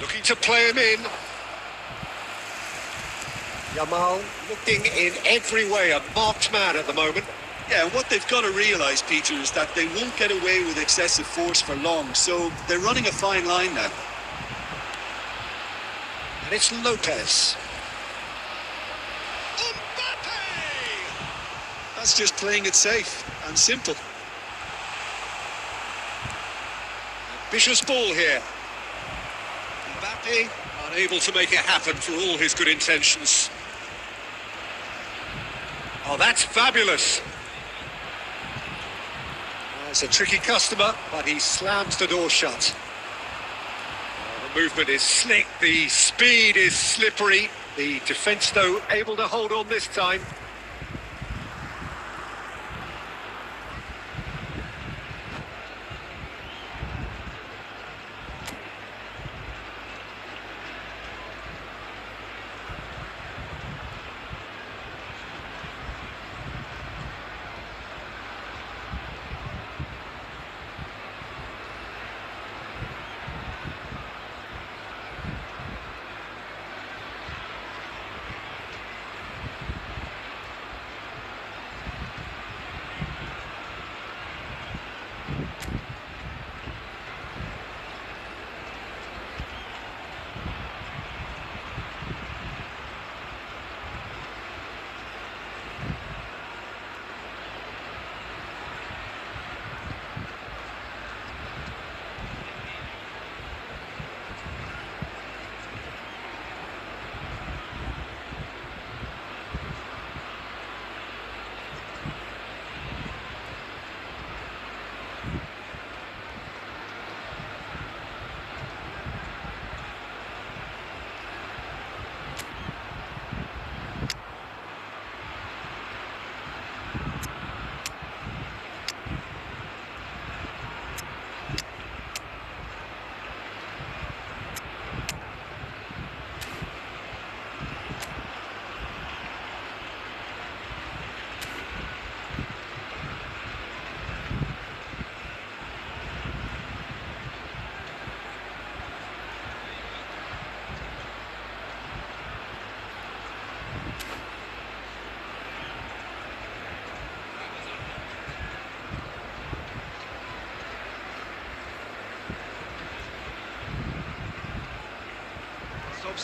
S1: Looking to play him in. Yamal looking in every way a marked man at the moment.
S2: Yeah, and what they've got to realise, Peter, is that they won't get away with excessive force for long, so they're running a fine line now.
S1: And it's Lopez.
S2: That's just playing it safe and simple.
S1: Ambitious ball here. Mbappe unable to make it happen for all his good intentions. Oh, that's fabulous. It's a tricky customer, but he slams the door shut. Oh, the movement is slick, the speed is slippery. The defence, though, able to hold on this time.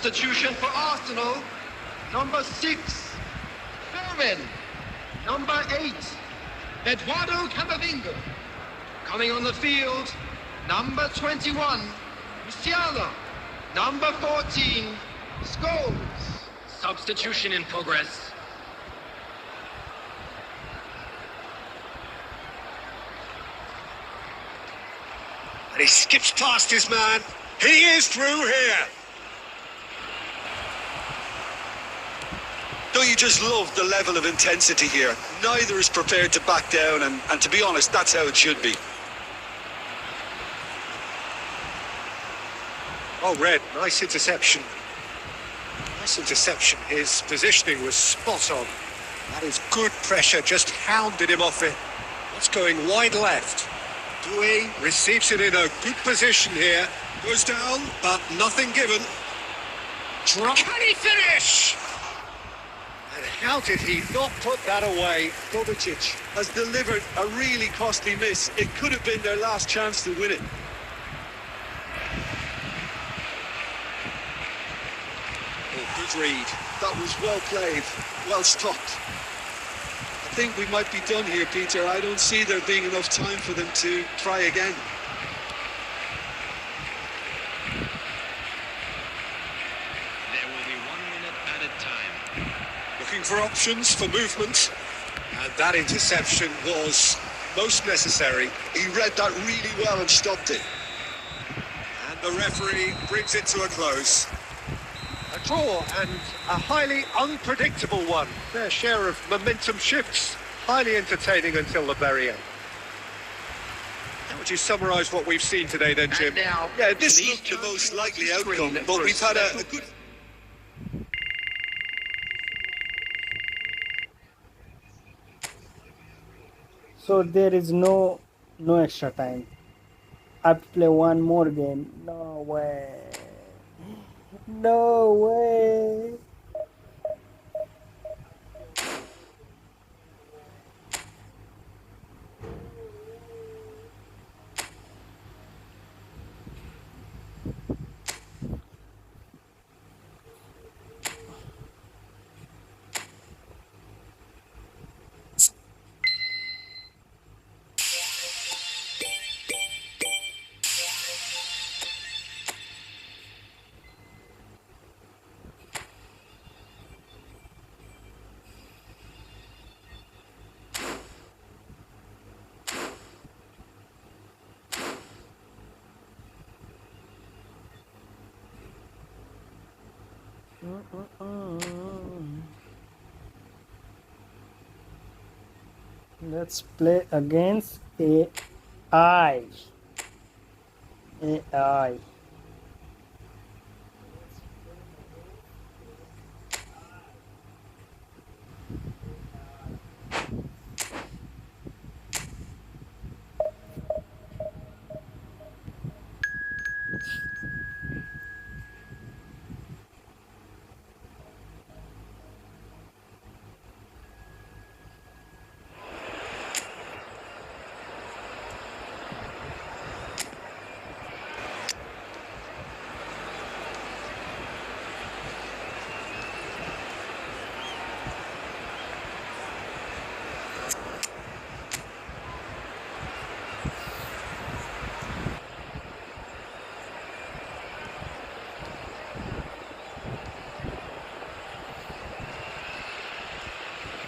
S4: Substitution for Arsenal. Number 6, Fermin. Number 8, Eduardo Camavinga. Coming on the field, number 21, Musiala. Number 14, Scholes. Substitution in progress.
S1: And he skips past his man. He is through here.
S2: Don't you just love the level of intensity here? Neither is prepared to back down, and to be honest, that's how it should be.
S1: Oh, Red, nice interception. Nice interception. His positioning was spot on. That is good pressure, just hounded him off it. That's going wide left. Doué receives it in a good position here. Goes down, but nothing given. Can he finish? And how did he not put that away?
S2: Kovacic has delivered a really costly miss. It could have been their last chance to win it.
S1: Oh, good read.
S2: That was well played, well stopped. I think we might be done here, Peter. I don't see there being enough time for them to try again.
S4: There will be 1 minute added time.
S1: Looking for options for movement. And that interception was most necessary.
S2: He read that really well and stopped it.
S1: And the referee brings it to a close. A draw and a highly unpredictable one. Their share of momentum shifts. Highly entertaining until the very end. How would you summarise what we've seen today then, Jim?
S5: And now,
S2: Yeah, this
S5: please
S2: looked the
S5: turn
S2: most
S5: to
S2: likely
S5: the
S2: outcome,
S5: screen
S2: but
S5: for
S2: we've had a
S5: special-
S2: good...
S3: So there is no extra time. I have to play one more game. No way. No way. Let's play against AI. AI.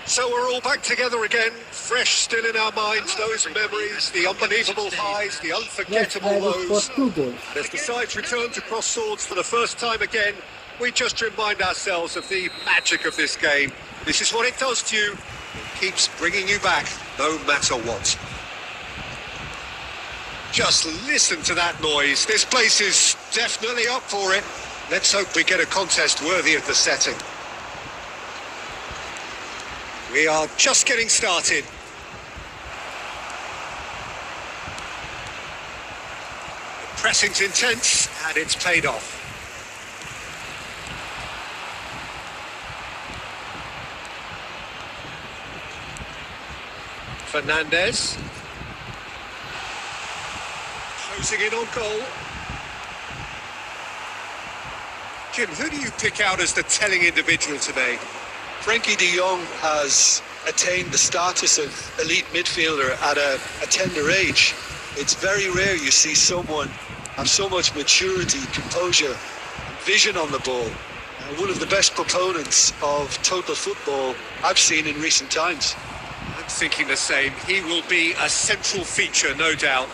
S1: So we're all back together again, fresh still in our minds, those memories, the unbelievable highs, the
S3: Let's
S1: unforgettable
S3: play this
S1: lows.
S3: for 2 goals.
S1: As the sides return to cross swords for the first time again, we just remind ourselves of the magic of this game. This is what it does to you. It keeps bringing you back, no matter what. Just listen to that noise. This place is definitely up for it. Let's hope we get a contest worthy of the setting. We are just getting started. The pressing's intense and it's paid off. Fernandez. Closing in on goal. Jim, who do you pick out as the telling individual today?
S2: Frankie de Jong has attained the status of elite midfielder at a tender age. It's very rare you see someone have so much maturity, composure, and vision on the ball. One of the best proponents of total football I've seen in recent times.
S1: I'm thinking the same. He will be a central feature, no doubt.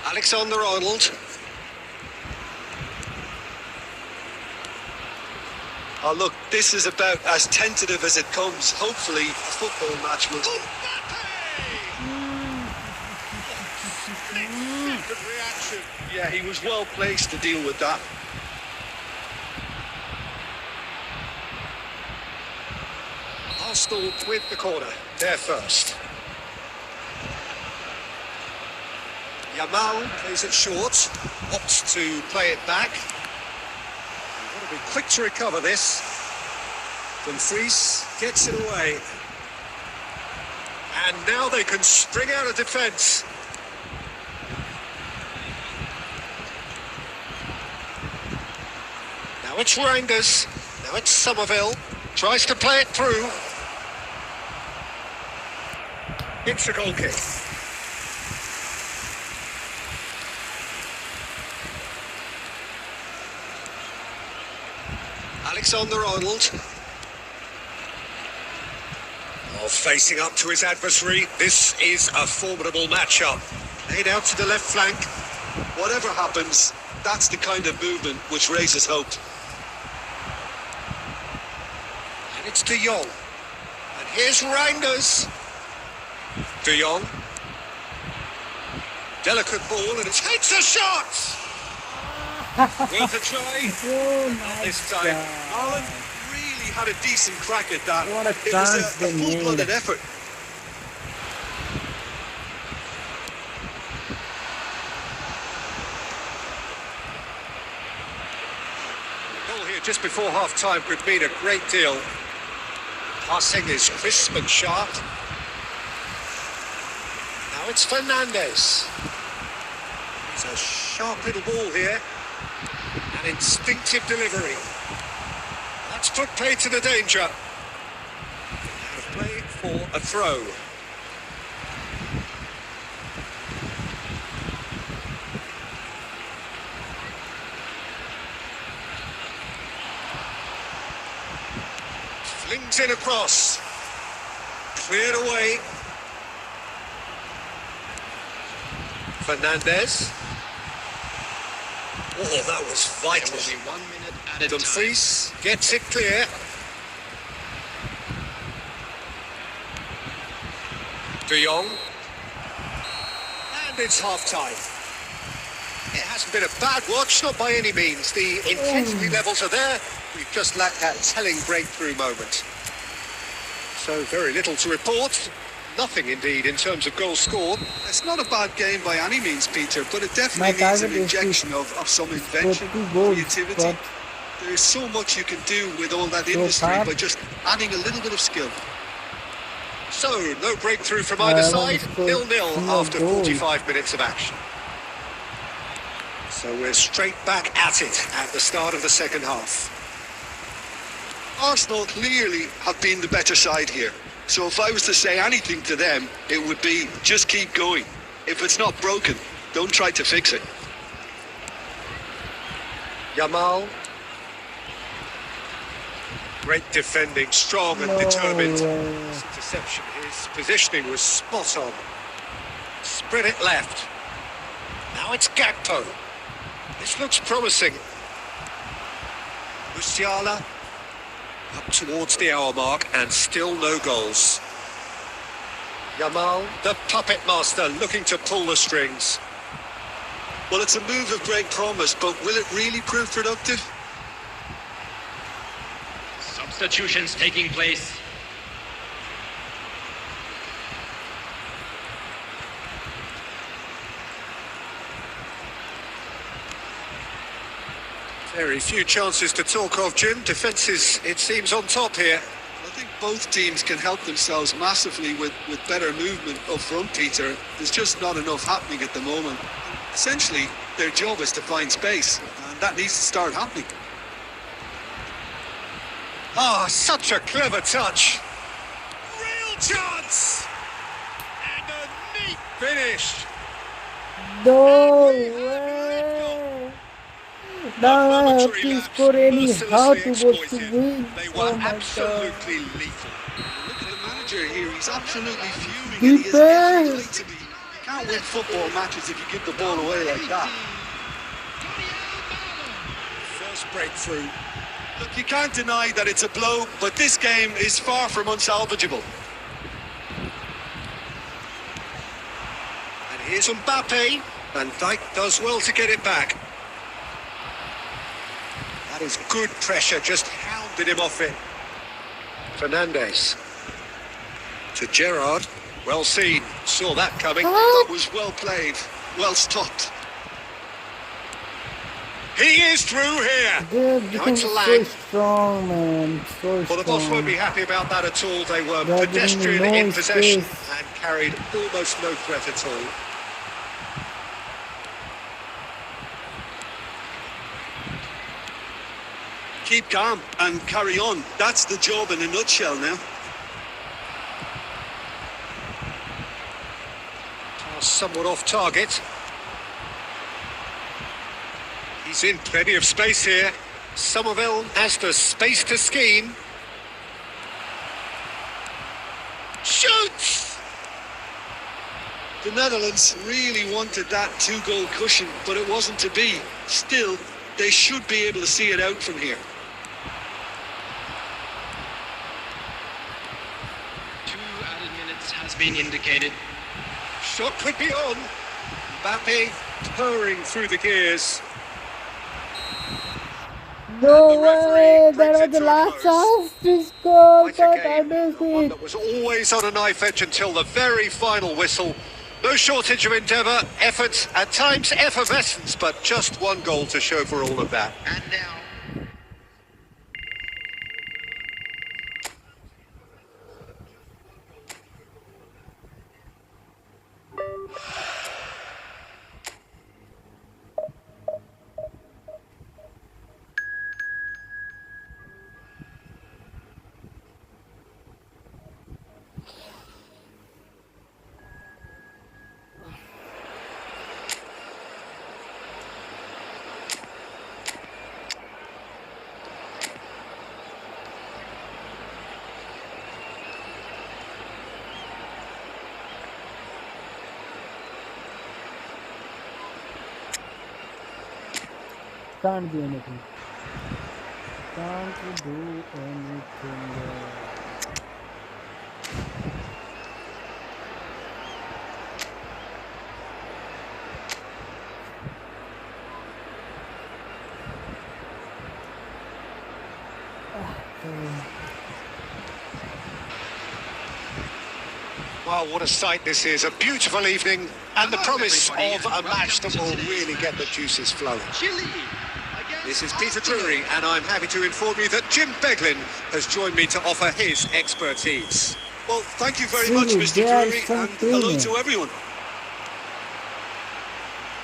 S1: Alexander-Arnold.
S2: Oh, look, this is about as tentative as it comes. Hopefully, a football match will...
S1: Good reaction.
S2: Yeah, he was well placed to deal with that.
S1: Arsenal with the corner. They're first. Yamal plays it short, opts to play it back. You've got to be quick to recover this. Dumfries gets it away. And now they can spring out of defence. Now it's Reinders. Now it's Somerville. Tries to play it through. It's a goal kick. Alexander-Arnold. Oh, facing up to his adversary. This is a formidable matchup. Laid out to the left flank.
S2: Whatever happens, that's the kind of movement which raises hope.
S1: And it's De Jong. And here's Reinders. De Jong. Delicate ball and it takes a shot! Worth a try.
S3: Oh
S1: Not
S3: my
S1: this time.
S3: God.
S2: Alan really had a decent crack at that.
S3: What a
S2: It was
S3: chance
S2: a
S3: they
S2: full-blooded
S3: made.
S2: effort.
S1: Goal here just before half-time could mean a great deal. Passing is crisp and sharp. Now it's Fernandes. It's a sharp little ball here. An instinctive delivery. That's put play to the danger. Out of play for a throw. Flings in across. Cleared away. Fernandes. Oh, that was
S4: There
S1: vital.
S4: will be 1 minute added time.
S1: Dumfries gets it clear. De Jong. And it's half-time. It hasn't been a bad watch, not by any means. The intensity levels are there. We've just lacked that telling breakthrough moment. So very little to report. Nothing indeed in terms of goals scored.
S2: It's not a bad game by any means, Peter, but it
S3: My
S2: definitely needs an
S3: target is to
S2: injection of some invention,
S3: score 2 goals,
S2: creativity.
S3: but
S2: There's so much you can do with all that
S3: so
S2: industry
S3: far-
S2: by just adding a little bit of skill.
S1: So, no breakthrough from either
S3: I
S1: side.
S3: want to score
S1: 0-0
S3: 2 more
S1: after
S3: goals.
S1: 45 minutes of action. So we're straight back at it at the start of the second half.
S2: Arsenal clearly have been the better side here. So if I was to say anything to them, it would be just keep going. If it's not broken, don't try to fix it.
S1: Yamal. Great defending, strong and
S3: No
S1: determined.
S3: way.
S1: His interception, his positioning was spot on. Spread it left. Now it's Gakpo. This looks promising. Musiala up towards the hour mark and still no goals. Yamal, the puppet master, looking to pull the strings.
S2: Well, it's a move of great promise, but will it really prove productive?
S5: Substitutions taking place.
S1: Very few chances to talk of, Jim. Defence is, it seems, on top here.
S2: I think both teams can help themselves massively with better movement up front, Peter. There's just not enough happening at the moment. Essentially, their job is to find space, and that needs to start happening.
S1: Ah, such a clever touch. Real chance! And a neat finish.
S3: No way! Now I have to score anyhow towards to win.
S1: They were
S3: Oh my god.
S1: absolutely lethal.
S2: Look at the manager here, he's absolutely fuming. And he is
S3: Defense!
S2: every right to be. You can't win football matches if you give the ball away like that.
S1: First breakthrough.
S2: Look, you can't deny that it's a blow, but this game is far from unsalvageable.
S1: And here's Mbappe. Van Dijk does well to get it back. That is good pressure, just hounded him off it. Fernandes. to Gerrard. Well seen. Saw that coming.
S2: That was well played, well stopped.
S1: He is through here.
S3: Their
S1: Now
S3: defense
S1: it's
S3: is so
S1: Lang.
S3: strong, man. So
S1: Well, the boss won't be
S3: strong.
S1: happy about that at all. They were
S3: They're giving
S1: pedestrian
S3: no
S1: in possession
S3: space.
S1: and carried almost no threat at all.
S2: Keep calm and carry on. That's the job in a nutshell now.
S1: Somewhat off target. He's in plenty of space here. Somerville has the space to scheme. Shoots!
S2: The Netherlands really wanted that 2-goal cushion, but it wasn't to be. Still, they should be able to see it out from here.
S5: 2 added minutes has been indicated.
S1: Shot could be on. Mbappe purring through the gears.
S3: No
S1: The referee
S3: way!
S1: brings
S3: That was
S1: it
S3: the
S1: to a
S3: last
S1: close.
S3: chance to score,
S1: Quite
S3: but
S1: a
S3: I
S1: game,
S3: missed
S1: one
S3: it.
S1: that was always on a knife edge until the very final whistle. No shortage of endeavour, effort, at times effervescence, but just one goal to show for all of that.
S4: And now,
S3: Can't do anything. Can't do anything.
S1: Wow, what a sight this is. A beautiful evening and the promise of a match that will really get the juices flowing.
S4: Chile.
S1: This is Peter Drury, and I'm happy to inform you that Jim Beglin has joined me to offer his expertise.
S2: Well, thank you very
S3: Really,
S2: much, Mr.
S3: they are
S2: Drury, and
S3: something.
S2: hello to everyone.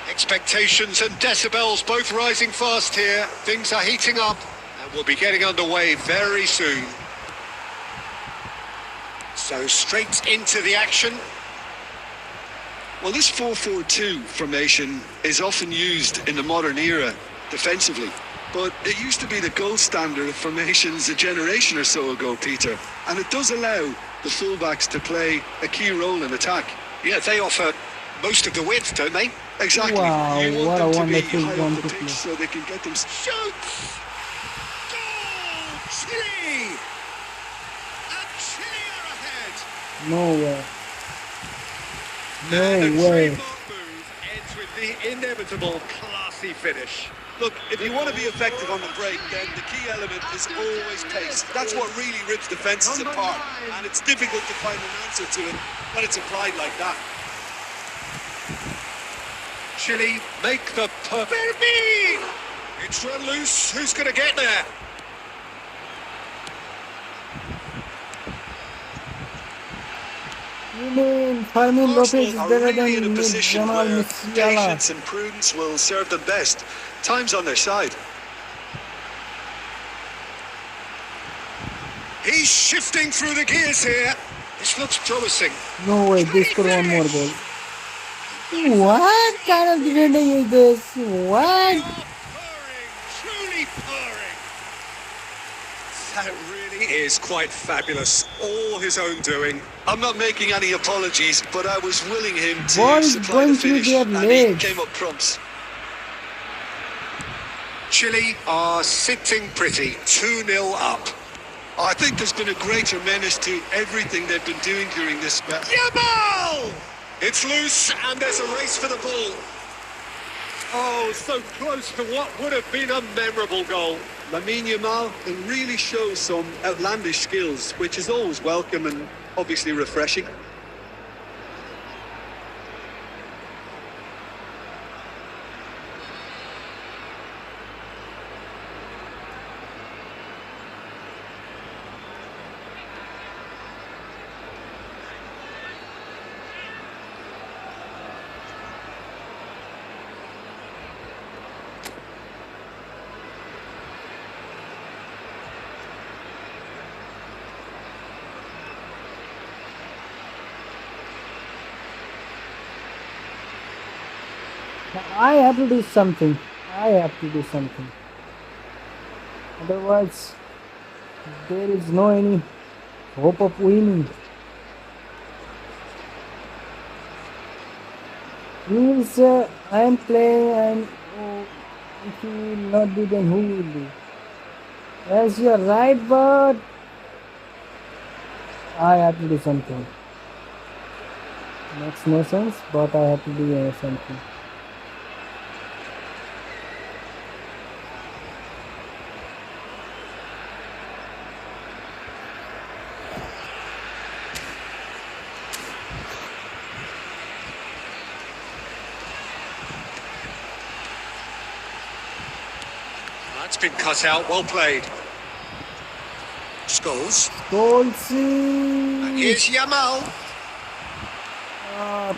S1: Expectations and decibels both rising fast here. Things are heating up and we'll be getting underway very soon. So straight into the action.
S2: Well, this 4-4-2 formation is often used in the modern era defensively, but it used to be the gold standard of formations a generation or so ago, Peter, and it does allow the fullbacks to play a key role in attack.
S1: Yeah, they offer most of the width, don't they?
S2: Exactly.
S3: Wow,
S2: you
S3: what
S2: want
S3: a
S2: them to be
S3: wonderful
S2: high
S3: one
S2: up the
S3: to
S2: pitch
S3: play.
S2: so they can get them.
S1: Shoots! Goal! Chile! And Chile are ahead!
S3: No way.
S1: And a
S3: No way.
S1: trademark move ends with the inevitable classy finish.
S2: Look, if you want to be effective on the break, then the key element is always pace. That's what really rips defences apart, and it's difficult to find an answer to it when it's applied like that.
S1: Chile make the perfect. It's run loose. Who's going to get there?
S3: You mean Fermin Lopez is
S2: Arsenal are
S3: better
S2: really in a
S3: than
S2: position
S3: Jamal
S2: where
S3: Musiala?
S2: patience and prudence will serve them best. Time's on their side.
S1: He's shifting through the gears here. This looks promising.
S3: No way, they score one more goal. What kind of defending is this? What?
S1: Purring, truly purring. That really is quite fabulous. All his own doing.
S2: I'm not making any apologies, but I was willing him to
S3: Ball is
S2: supply
S3: going
S2: the
S3: through
S2: finish,
S3: their
S2: and he
S3: legs.
S2: came up trumps.
S1: Chile are sitting pretty, 2-0 up.
S2: I think there's been a greater menace to everything they've been doing during this spell.
S1: Yamal! It's loose and there's a race for the ball. Oh, so close to what would have been a memorable goal.
S2: Lamine Yamal can really show some outlandish skills, which is always welcome and obviously refreshing.
S3: I have to do something. I have to do something. Otherwise, there is no any hope of winning. Means I am playing and if you will not do, then who will do? Yes, you are right, but I have to do something. Makes no sense, but I have to do something.
S1: That's been cut out, well played. Scholes.
S3: Goals.
S1: And here's Yamal.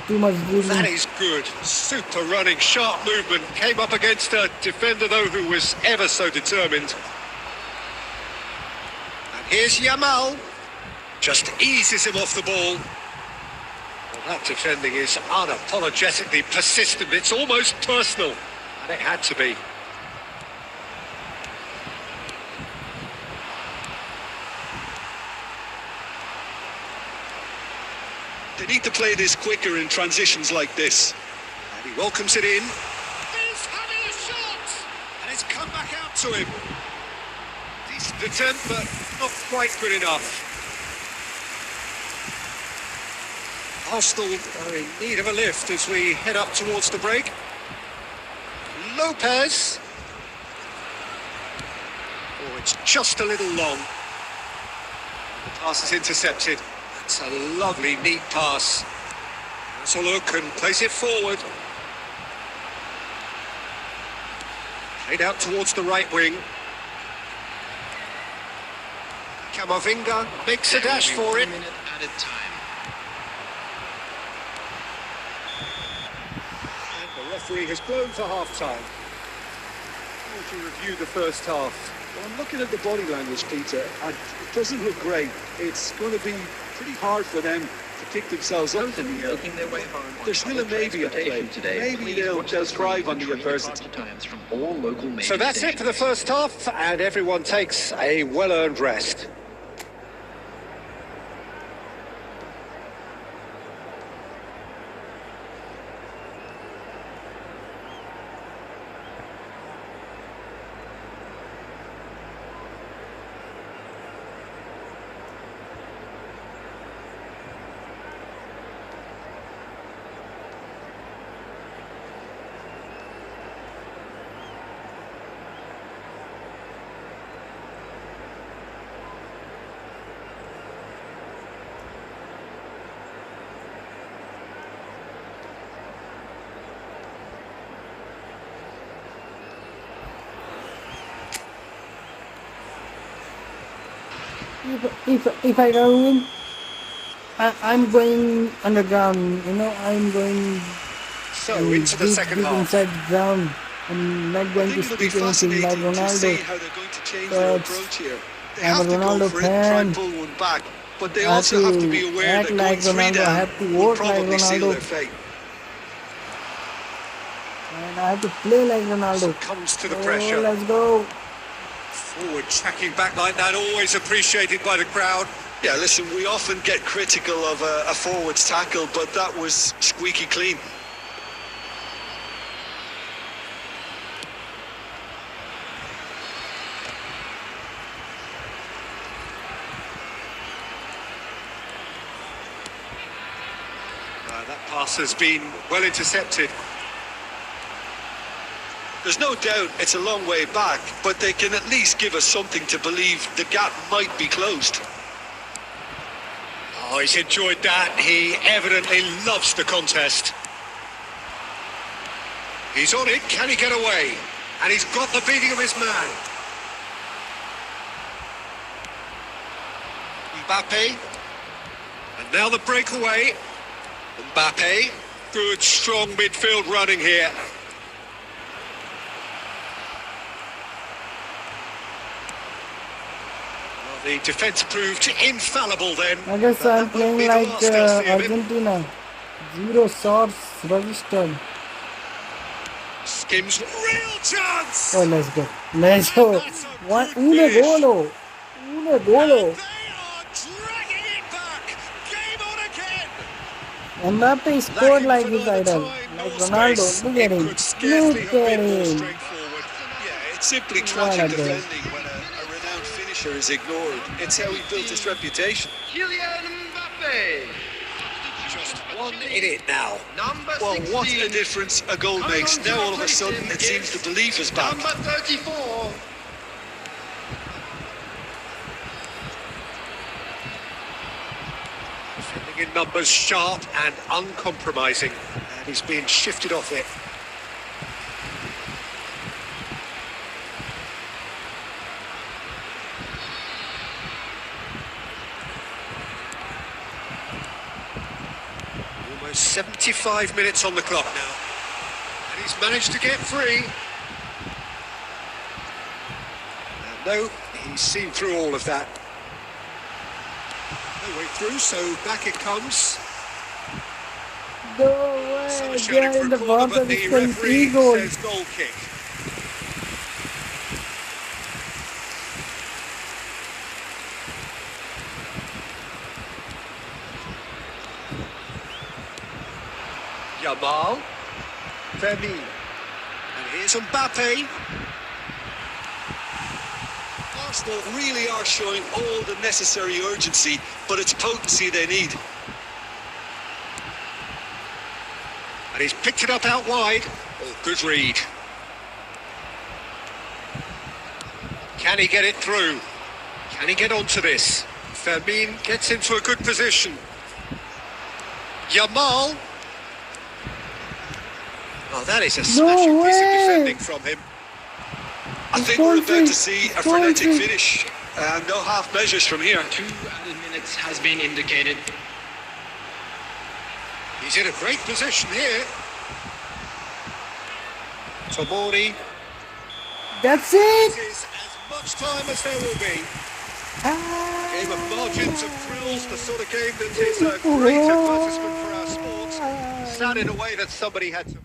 S3: Too much
S1: That
S3: dribbling.
S1: is good. Super running, sharp movement. Came up against a defender, though, who was ever so determined. And here's Yamal. Just eases him off the ball. Well, that defending is unapologetically persistent. It's almost personal. And it had to be.
S2: They need to play this quicker in transitions like this.
S1: And he welcomes it in. He's having a shot! And it's come back out to him. Decent attempt, but not quite good enough. Arsenal are in need of a lift as we head up towards the break. Lopez. Oh, it's just a little long. The pass is intercepted. It's a lovely, neat pass. Let's a look and place it forward. Played out towards the right wing. Camavinga makes a dash for it.
S5: 1 minute added time.
S1: And the referee has blown for half-time.
S2: How would you review the first half? Well, I'm looking at the body language, Peter, and it doesn't look great. It's going to be pretty hard for them to pick themselves up from here.
S5: Making their way home on
S2: There's still a
S5: public
S2: maybe at play.
S5: transportation today.
S2: Maybe
S5: Please
S2: they'll
S5: watch the screen
S2: thrive on the
S5: for train
S2: adversity.
S5: departure times from all local major
S1: So that's it for the
S5: stations.
S1: first half, and everyone takes a well-earned rest.
S3: If I don't win, I'm going underground. You know, I'm going
S1: So into the second
S3: deep
S1: half.
S3: inside the ground. I'm not
S2: I
S3: going to
S2: think it'll be
S3: speak anything like
S2: fascinating to see
S3: Ronaldo.
S2: how they're going to change
S3: But
S2: their approach here. They
S3: I'm
S2: have
S3: a
S2: to go
S3: Ronaldo
S2: for it and try and
S3: fan.
S2: pull one back, but they
S3: I have
S2: also have to
S3: to
S2: be aware
S3: act
S2: that
S3: like
S2: going 3
S3: Ronaldo. I
S2: down
S3: have to
S2: will
S3: work like
S2: probably seal
S3: Ronaldo.
S2: their fate.
S3: And I have to play like Ronaldo.
S1: Comes to the
S3: Oh,
S1: pressure.
S3: let's go.
S1: Forward tracking back like that, always appreciated by the crowd.
S2: Yeah, listen, we often get critical of a forward's tackle, but that was squeaky clean.
S1: That pass has been well intercepted.
S2: There's no doubt it's a long way back, but they can at least give us something to believe the gap might be closed.
S1: Oh, he's enjoyed that. He evidently loves the contest. He's on it. Can he get away? And he's got the beating of his man. Mbappe. And now the breakaway. Mbappe. Good, strong midfield running here. Well, the defence proved infallible then.
S3: I guess
S1: But
S3: I'm
S1: that won't
S3: playing
S1: be the
S3: like
S1: last they'll see of him.
S3: Argentina. 0 shots registered.
S1: Skims, real chance!
S3: Oh, let's go. Let's go. One, uno golo. Uno golo.
S1: They are dragging it back. Game on again.
S3: Mbappe scored like
S1: Lacking
S3: his
S1: further
S3: idol.
S1: time,
S3: Like
S1: nor
S3: Ronaldo.
S1: space.
S3: Look at
S1: It
S3: him.
S1: could scarcely
S3: Look
S1: have
S3: at
S1: been more
S3: him.
S1: straightforward.
S2: Yeah, it's simply
S3: What
S2: tragic
S3: a goal.
S2: defending when a renowned finisher is ignored. It's how he built his reputation.
S4: Kylian Mbappe.
S1: Just 1 in it now.
S4: Number
S2: Well,
S4: 16.
S2: what a difference a goal
S4: Coming
S2: makes.
S4: on to
S2: Now all of a
S4: replace
S2: sudden
S4: him
S2: it seems
S4: is
S2: the belief is back.
S4: Number 34.
S1: Defending in numbers, sharp and uncompromising. And he's being shifted off it. Almost 75 minutes on the clock now. And he's managed to get free. And no, he's seen through all of that. No way through, so back it comes.
S3: No way.
S1: Some are
S3: They
S1: shouting
S3: are
S1: for
S3: in
S1: a
S3: the
S1: corner,
S3: box
S1: but
S3: and
S1: the
S3: it's 3
S1: referee
S3: goals.
S1: says goal kick. Yamal. Femi. And here's Mbappe.
S2: Arsenal really are showing all the necessary urgency, but it's potency they need.
S1: And he's picked it up out wide. Oh, good read. Can he get it through? Can he get onto this? Fermin gets into a good position. Yamal. Oh, that is a smashing piece of
S3: way.
S1: defending from him.
S2: I think
S3: goal
S2: we're about
S3: free.
S2: to see a
S3: It's goal
S2: frenetic
S3: free.
S2: finish. No half measures from here.
S5: 2 added minutes has been indicated.
S1: He's in a great position here. Tomori.
S3: That's
S1: It
S3: it.
S1: is as much time as there will be.
S3: Ah.
S1: Game of margins and thrills, the sort of game that is a great advertisement for our sport. Sad in a way that somebody had to...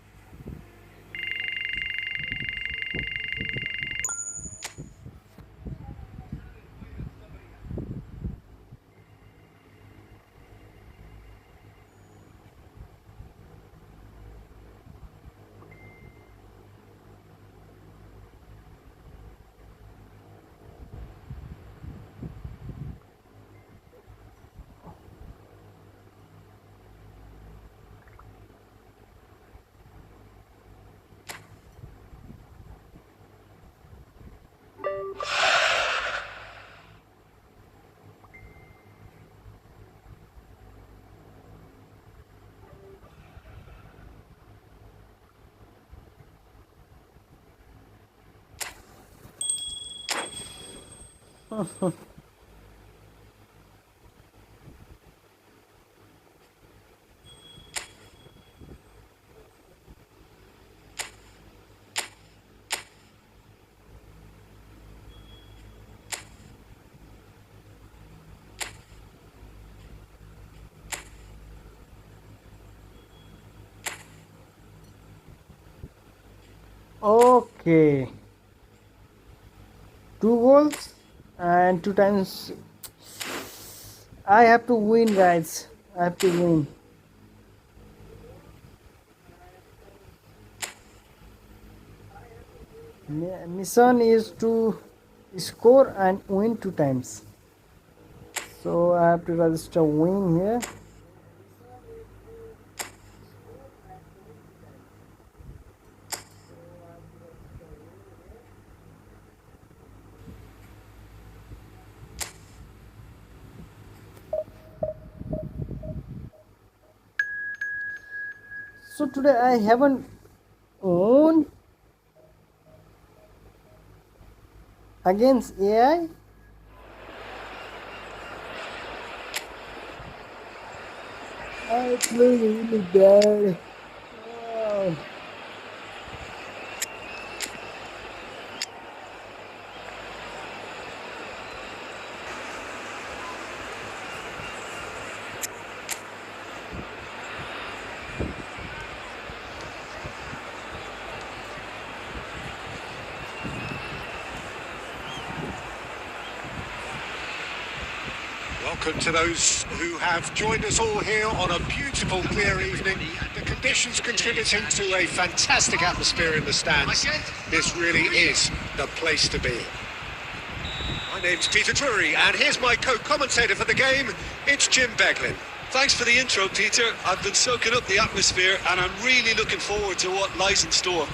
S3: Okay. 2 goals and 2 times. I have to win, guys. I have to win. Mission is to score and win 2 times. So I have to register win here. today I haven't won against AI. I play really bad. Oh.
S1: Welcome to those who have joined us all here on a beautiful, clear evening. The conditions contributing to a fantastic atmosphere in the stands. This really is the place to be. My name's Peter Drury, and here's my co-commentator for the game. It's Jim Beglin.
S2: Thanks for the intro, Peter. I've been soaking up the atmosphere and I'm really looking forward to what lies in store.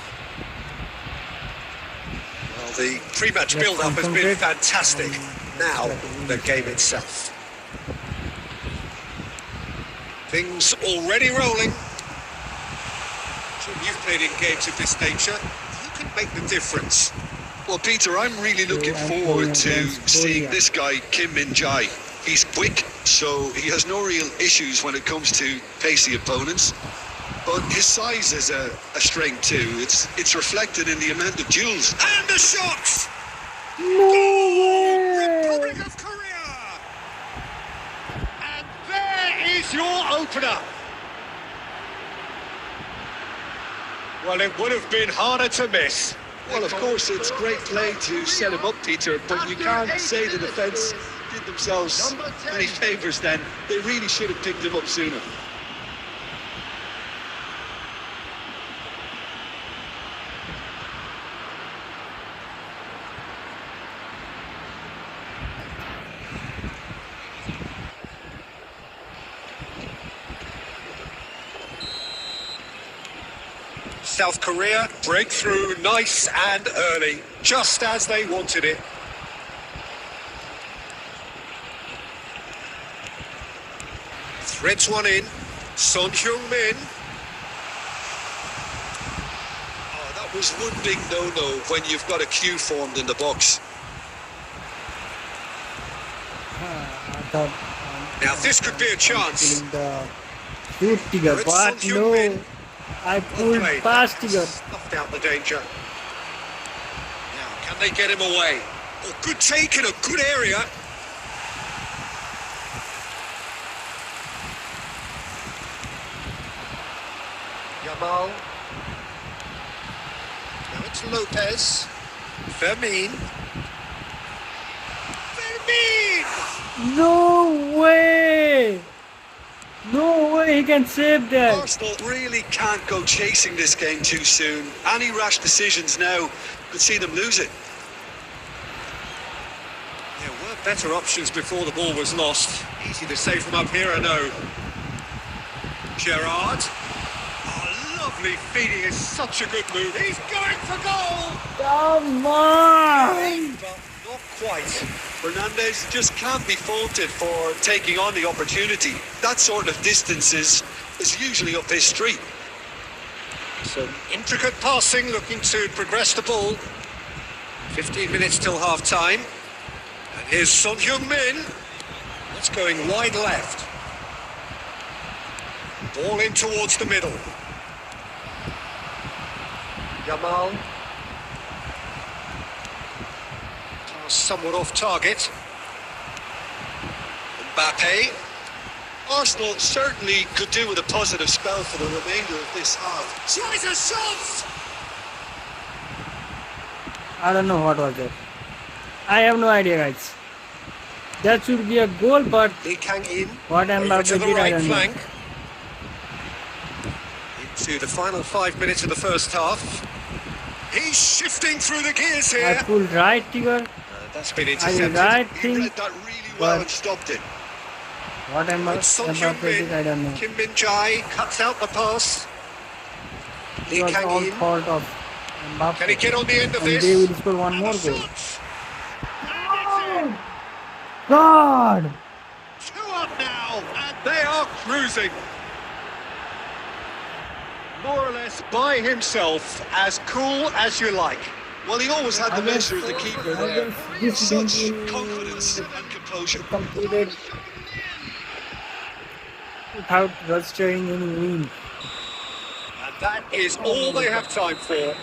S1: Well, the pre-match build-up has been fantastic. Now, the game itself. Things already rolling. Jim, you've played in games of this nature. Who can make the difference?
S2: Well, Peter, I'm really looking forward to seeing this guy, Kim Min-jae. He's quick, so he has no real issues when it comes to pacey opponents. But his size is a strength too. It's reflected in the amount of duels.
S1: And the shots!
S3: No way!
S1: Republic of Korea! And there is your opener. Well, it would have been harder to miss.
S2: Well, of course, it's great play to set him up, Peter, but you can't say the defence did themselves any favours then. They really should have picked him up sooner.
S1: South Korea break through nice and early, just as they wanted it. Threads one in, Son Heung-min.
S2: Oh, that was one big no-no when you've got a queue formed in the box.
S3: I thought
S1: Now this could be a chance.
S3: the shoot Tiger,
S1: It's
S3: but
S1: Son
S3: no.
S1: Heung-min.
S3: I pulled
S1: Played.
S3: past Tiger.
S1: Snuffed out the danger. Now, can they get him away? Oh, good take in a good area. Yamal. Now it's Lopez. Fermin. Fermin!
S3: No way! No way he can save that.
S2: Arsenal really can't go chasing this game too soon. Any rash decisions now could see them lose it.
S1: There were better options before the ball was lost. Easy to say from up here, I know. Gerrard. Oh, lovely feeding is such a good move. He's going for goal!
S3: Come on!
S1: But not quite.
S2: Fernandez just can't be faulted for taking on the opportunity. That sort of distance is usually up his street.
S1: Some intricate passing, looking to progress the ball. 15 minutes till half-time. And here's Son Heung-min. That's going wide left. Ball in towards the middle. Yamal. Pass somewhat off target. Mbappe.
S2: Arsenal certainly could do with a positive spell for the remainder of this half.
S1: Tries a shot!
S3: I don't know what was that. I have no idea, guys. That should be a goal, but
S1: Lee Kang-in.
S3: what
S1: Over
S3: Mbappe
S1: to the
S3: did, I
S1: right
S3: don't know.
S1: flank. Into the final 5 minutes of the first half. He's shifting through the gears
S3: I
S1: here.
S3: pulled right Tiger.
S1: That's been
S3: I
S1: intercepted.
S3: right
S2: He
S3: thing.
S2: read that really well
S3: But-
S2: and stopped it.
S3: What
S1: It's Son
S3: Mbappe did, I don't
S1: Heung-min.
S3: know.
S1: Kim Min-jae cuts out the pass.
S3: It
S1: Lee
S3: was all
S1: Kang-in.
S3: fault of Mbappe.
S1: Can he get on the end of
S3: And
S1: this?
S3: they will score one more
S1: And a
S3: goal.
S1: shot.
S3: God!
S1: 2 up now, and they are cruising. more or less by himself, as cool as you like.
S2: Well, he always had the measure of the keeper there.
S3: This
S2: Such
S3: game
S2: confidence and composure.
S3: completed without registering any win.
S1: And that is all they have time for.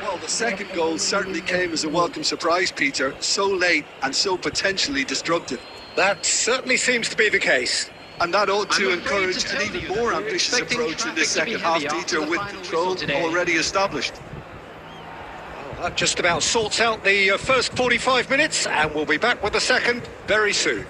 S2: Well, the second goal certainly came as a welcome surprise, Peter. So late and so potentially destructive.
S1: That certainly seems to be the case.
S2: And that ought to
S5: I'm afraid
S2: encourage
S5: to
S2: an
S5: tell
S2: even
S5: you
S2: more
S5: that we're
S2: ambitious
S5: expecting
S2: approach in the
S5: traffic to be
S2: second half,
S5: heavy after
S2: Peter,
S5: the
S2: with
S5: final
S2: control
S5: whistle today.
S2: already established.
S1: That just about sorts out the first 45 minutes, and we'll be back with the second very soon.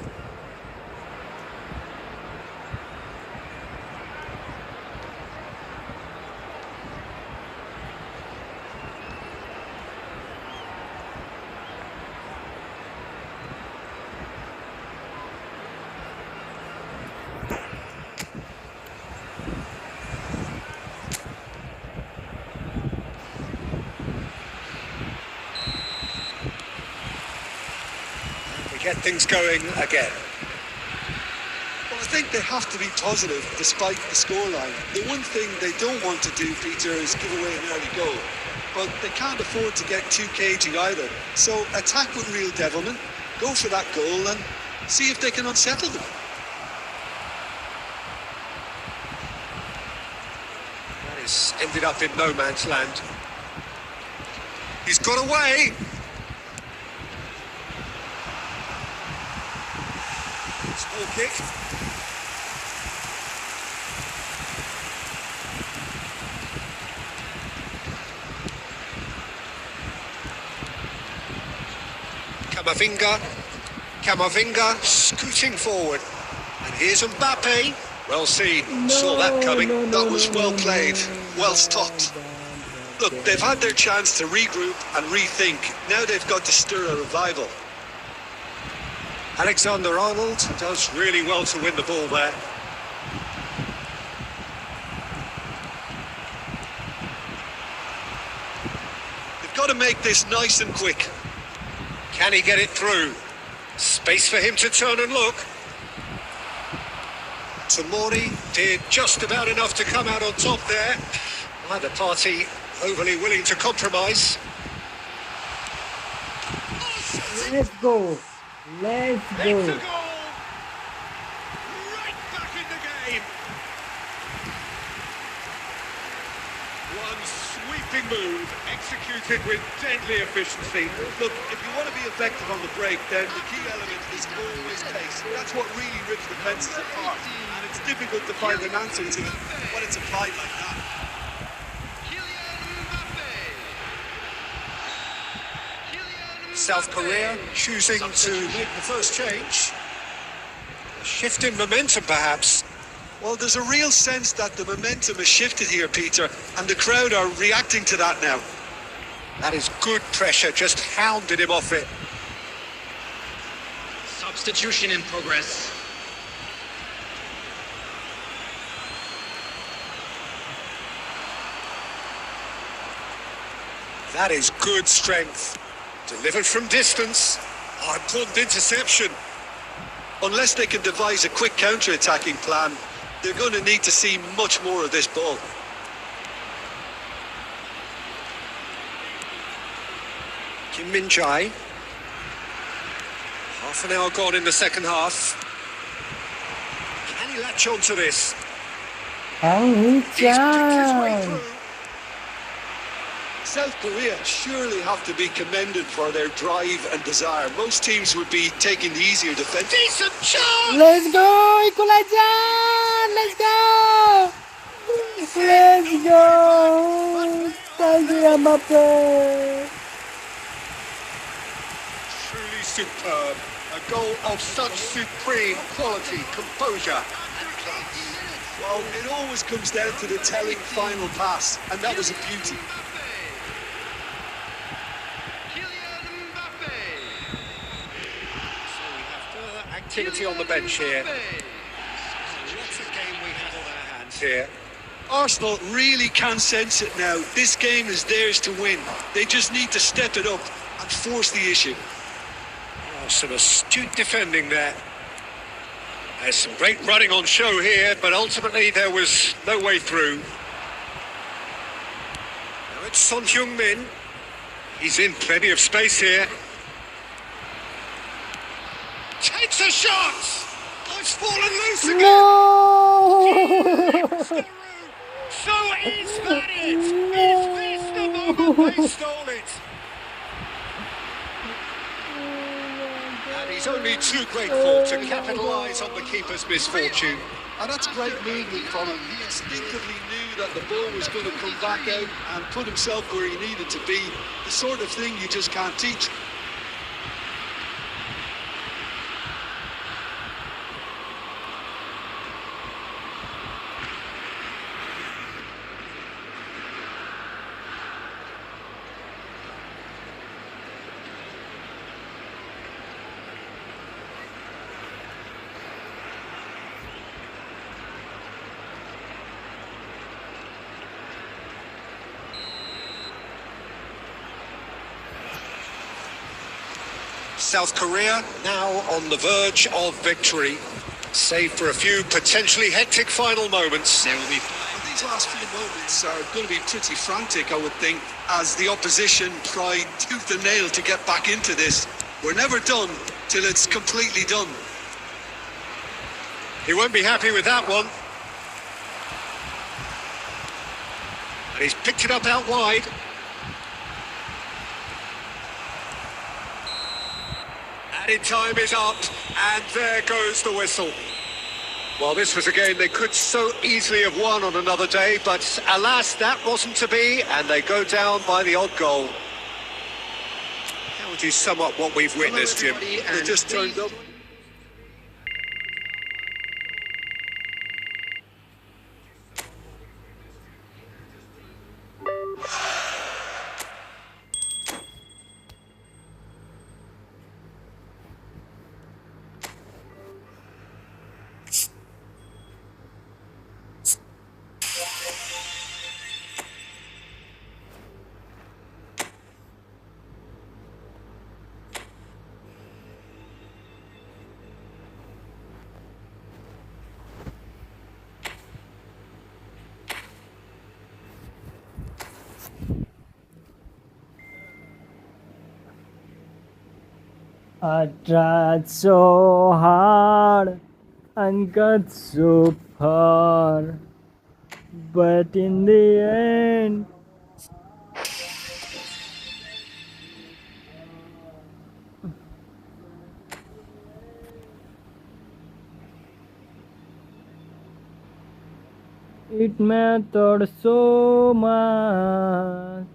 S1: We get things going again.
S2: Well, I think they have to be positive despite the scoreline. The one thing they don't want to do, Peter, is give away an early goal. But they can't afford to get too cagey either. So attack with real devilment, go for that goal and see if they can unsettle them.
S1: That has ended up in no man's land. He's got away. Small kick. Camavinga scooting forward. And here's Mbappe. Well seen. Saw that coming.
S2: That was well played, well stopped. Look, they've had their chance to regroup and rethink. Now they've got to stir a revival.
S1: Alexander-Arnold does really well to win the ball there.
S2: They've got to make this nice and quick.
S1: Can he get it through? Space for him to turn and look. Tomori did just about enough to come out on top there. Neither party overly willing to compromise.
S3: Let's go. Let's
S1: It's a
S3: go.
S1: goal! Right back in the game! One sweeping move, executed with deadly efficiency.
S2: Look, if you want to be effective on the break, then the key element is always pace. That's what really rips the fences apart. And it's difficult to find an answer to it when it's applied like that.
S1: South Korea choosing to make the first change. A shift in momentum, perhaps.
S2: Well, there's a real sense that the momentum has shifted here, Peter, and the crowd are reacting to that now.
S1: That is good pressure, just hounded him off it.
S5: Substitution in progress.
S1: That is good strength. Delivered from distance. Oh, important interception.
S2: Unless they can devise a quick counter-attacking plan, they're going to need to see much more of this ball.
S1: Kim Min-jae. Half an hour gone in the second half. Can he latch on to this?
S3: Hang
S1: He's picked his way
S3: Hee-chan.
S1: through.
S2: South Korea surely have to be commended for their drive and desire. Most teams would be taking the easier defense.
S1: Decent chance!
S3: Let's go, equalizer! Let's go! Let's go! Thank you, Mbappe.
S1: Truly superb. A goal of such supreme quality, composure and class.
S2: Well, it always comes down to the telling final pass, and that was a beauty.
S1: So we have further activity on the bench here. Lots of game we have on our hands here.
S2: Arsenal really can sense it now. This game is theirs to win. They just need to step it up and force the issue.
S1: Oh, some astute defending there. There's some great running on show here, but ultimately there was no way through. Son Heung-min. He's in plenty of space here. Takes a shot! Oh, it's fallen loose again!
S3: No!
S1: So is that it? Is this the moment they stole it? And he's only too grateful to capitalise on the keeper's misfortune.
S2: And that's great movement from him. He instinctively knew that the ball was going to come back out and put himself where he needed to be. The sort of thing you just can't teach.
S1: South Korea now on the verge of victory, save for a few potentially hectic final moments.
S5: There will be
S2: Well, these last few moments are going to be pretty frantic, I would think, as the opposition try tooth and nail to get back into this. We're never done till it's completely done.
S1: He won't be happy with that one. And he's picked it up out wide. Added time is up, and there goes the whistle. Well, this was a game they could so easily have won on another day, but alas, that wasn't to be, and they go down by the odd goal. How would you sum up what we've witnessed, Jim?
S2: They just turned up.
S3: I tried so hard and got so far, but in the end, it mattered so much.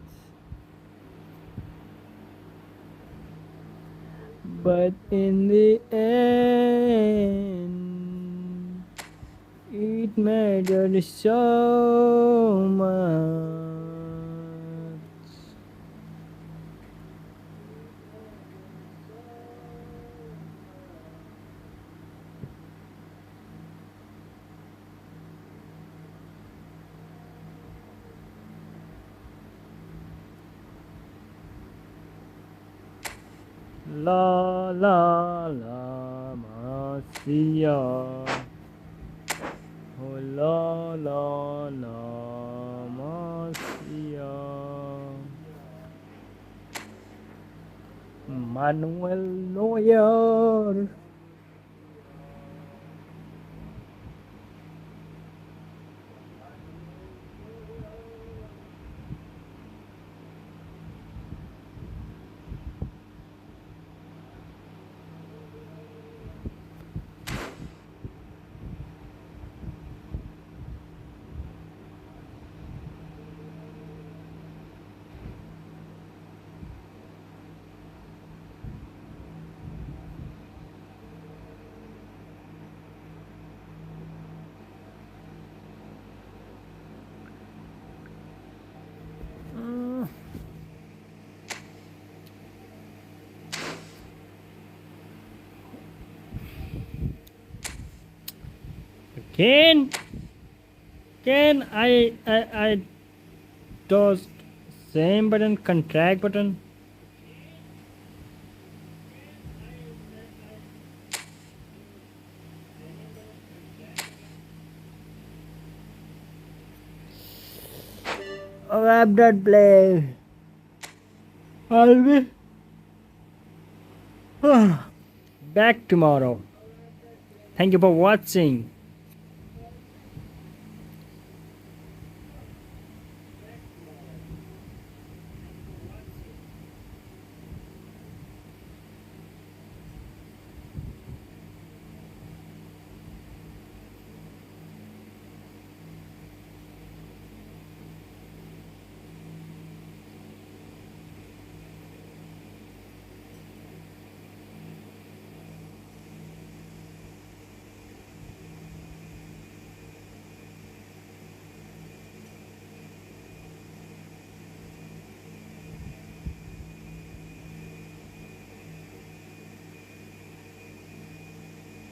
S3: But in the end, it mattered so much. La la la Masia. Oh la la la Masia. Manuel Neuer. Can I toast same button, contract button? I'm done playing. I'll be back tomorrow. Thank you for watching.